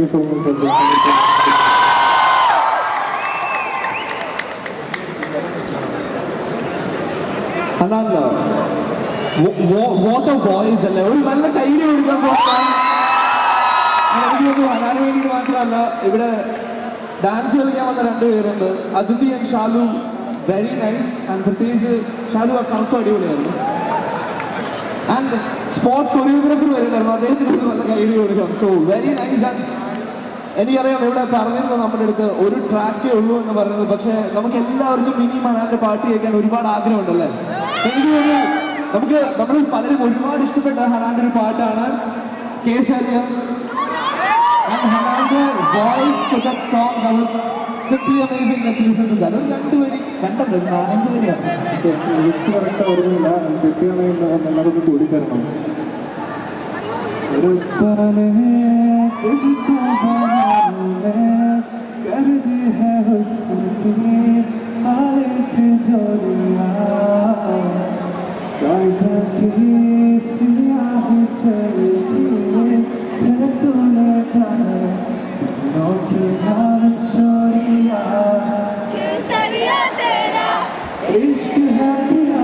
You so much. ഹനാനോ വാട്ട് എ വോയിസ് അല്ലേ, ഒരു നല്ല കൈയ്യടി കൊടുക്കാൻ പോകാൻ. എനിക്ക് തോന്നുന്നു ഹനാന് വേണ്ടിയിട്ട് മാത്രമല്ല, ഇവിടെ ഡാൻസ് കളിക്കാൻ വന്ന 2 പേരുണ്ട്, അതിഥി and Shalu. Very nice. And പ്രത്യേകിച്ച് ഷാലു ആ കറുപ്പ് അടിപൊളിയായിരുന്നു. ആൻഡ് സ്പോട്ട് കൊറിയോഗ്രാഫർ വരുന്നുണ്ടായിരുന്നു, അദ്ദേഹത്തിന് ഒരു നല്ല കൈയ്യടി കൊടുക്കാം. So very nice. ആൻഡ് എനിക്കറിയാം ഇവിടെ പറഞ്ഞിരുന്നു നമ്മുടെ അടുത്ത് ഒരു ട്രാക്കേ ഉള്ളൂ എന്ന് പറയുന്നത്, പക്ഷേ നമുക്ക് എല്ലാവർക്കും മിനി ഹനാന്റെ പാട്ട് കേൾക്കാൻ ഒരുപാട് ആഗ്രഹമുണ്ടല്ലേ. എനിക്ക് തോന്നുന്നു നമ്മൾ പലരും ഒരുപാട് ഇഷ്ടപ്പെട്ട ഹനാന്റെ ഒരു പാട്ടാണ് Kesariya. And Hanan's voice for that song, that was simply amazing. Let's listen to that. 2 വരി 5 വരിയാണ്. ലിറിക്സ് കറക്റ്റ് ഓർമ്മയില്ല, തെറ്റുകളെന്ന് എല്ലാവർക്കും കൂടിത്തരണം. इश्क है पिया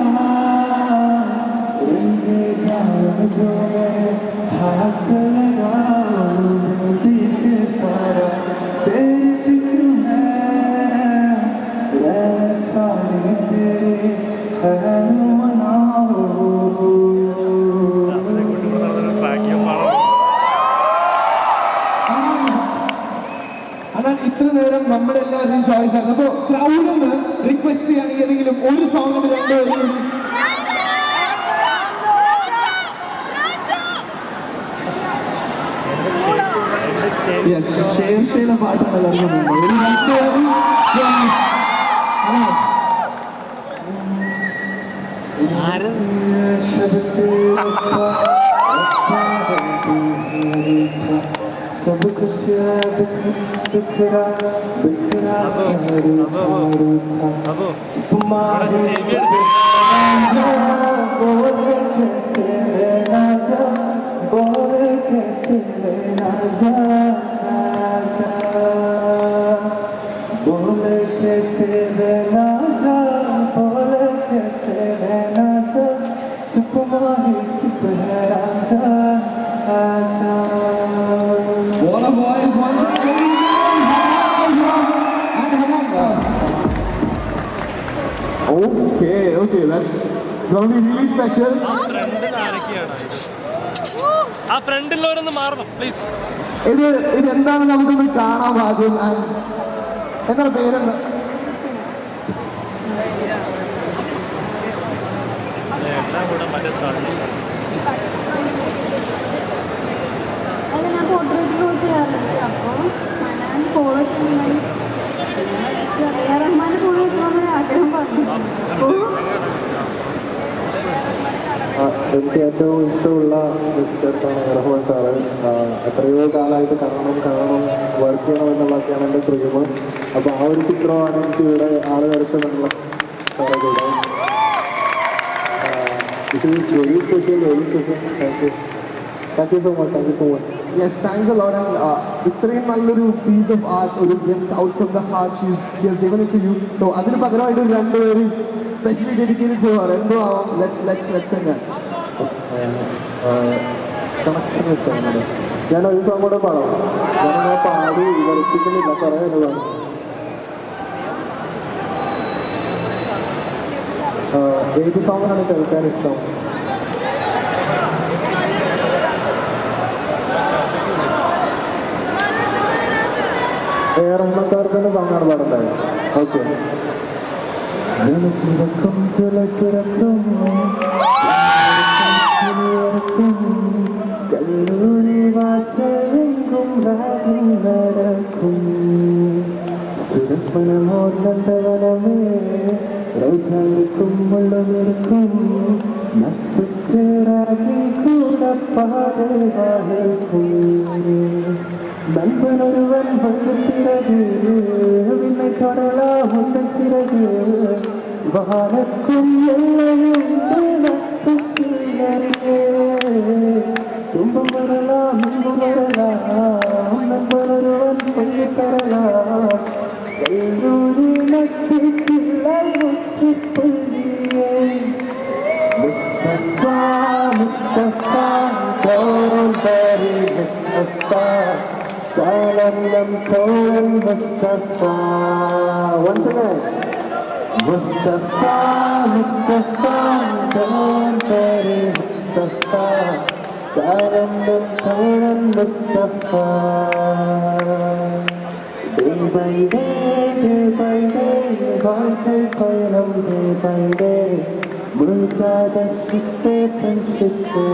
रंग जान जो मैं हाथ लगाऊं बीत सारा तेरी फिक्र में रह सारे तेरे ख्याल मनाओ. ഇത്ര നേരം നമ്മുടെ എല്ലാവരുടെയും ചോയ്സ് ആയിരുന്നു. അപ്പോൾ ക്രൗഡിന് റിക്വസ്റ്റ് ചെയ്യുകയാണെങ്കിൽ ഏതെങ്കിലും ഒരു സോങ്ങിന് 2 പേരും ഷെയർഷയുടെ പാട്ടാണ് എല്ലാവർക്കും ഒരു 2 പേരും. सब कुछ बिखरा बिखरा सारू था चुप मारे बोले कैसे लेना जा बोले कैसे लेना जा बोले कैसे लेना जा बोले कैसे लेना जा चुप मारे चुप है राजा. What a voice once again. Okay, that's gonna be really special. ആ ഫ്രണ്ടിലുള്ളവരൊന്ന് മാറണം പ്ലീസ്. ഇതെന്താണ് നമുക്കൊന്ന് കാണാൻ ആദ്യം. എന്താണ് പേരെന്താ? ഞാൻ പോർട്രേറ്റ് റോൾ ചെയ്യാറുണ്ട്. അപ്പോൾ ഞാൻ ഫോളോ ചെയ്യുമ്പോൾ റഹ്മാൻ ഫോളോ ചെയ്യണമെന്ന് ആഗ്രഹം പറഞ്ഞു. എനിക്ക് ഏറ്റവും ഇഷ്ടമുള്ള മിസ്റ്ററാണ് റഹ്മാൻ സാറ്. എത്രയോ കാലമായിട്ട് കാണണം വർക്ക് ചെയ്യണം എന്നുള്ളതൊക്കെയാണ് എൻ്റെ ഡ്രീം. അപ്പോൾ ആ ഒരു ചിത്രമാണ് എനിക്ക് ഇവിടെ ആള് വരച്ചതെന്നുള്ള സാറെ കൂടെ. It is very special. Thank you so much. Yes, thanks a lot. And ഇത്രയും നല്ലൊരു പീസ് ഓഫ് ആർട്ട്, ഒരു gift out from the heart, she has given it to you. So അതിന് പകരമായിട്ട് 2 പേര് സ്പെഷ്യലി ഡെഡിക്കേറ്റഡ് ഫോർ ഹർ. എന്തോ ആവാം. Let's connection വെച്ചാണ്. ഞാൻ ഒരു സോങ് കൂടെ പാടാം. ഞാൻ പാടി വർത്തിക്കുന്നില്ല, പറയാനുള്ളതാണ്. ഏത് സോങ്ങാണ് കേൾക്കാൻ ഇഷ്ടം? റഹ്മാൻ സാർ തന്നെ സോങ്ങാണ് പാടുന്നത്. ഓക്കെ. ജലത്തിറക്കും കല്ലൂരി വാസെങ്കും നടക്കും സുരസ്മനമോ നന്ദവനമേ റോജാക്കും മുള്ളുമിരിക്കും നത്തുക്കേറാകി കൂടെ പാടുവാക്കും நண்பனொருவன் வகுத்திறகு விண்ணை தொடலாம் உந்தன் சிறகு வானக்கும் எல்லையும் நட்புக்கு அருகே തുമ്പം വരലാം ഇമ്പം വരലാം നമ്പരൊരുവൻ പൊയ്ത്തരലാം കല്ലൂരി നട്ടിട്ടില്ല മുച്ചിപ്പള്ളിയെ മുസ്തഫ മുസ്തഫ കോരൻ പേരി മുസ്തഫ കാലം Koran Mustafa once again Mustafa, Mustafa, Karan Peri Mustafa, Karan Mustafa. Day by day, வாழ்க்கை பயணம் day by day, முழுக்காத சித்தே தன் சித்தே.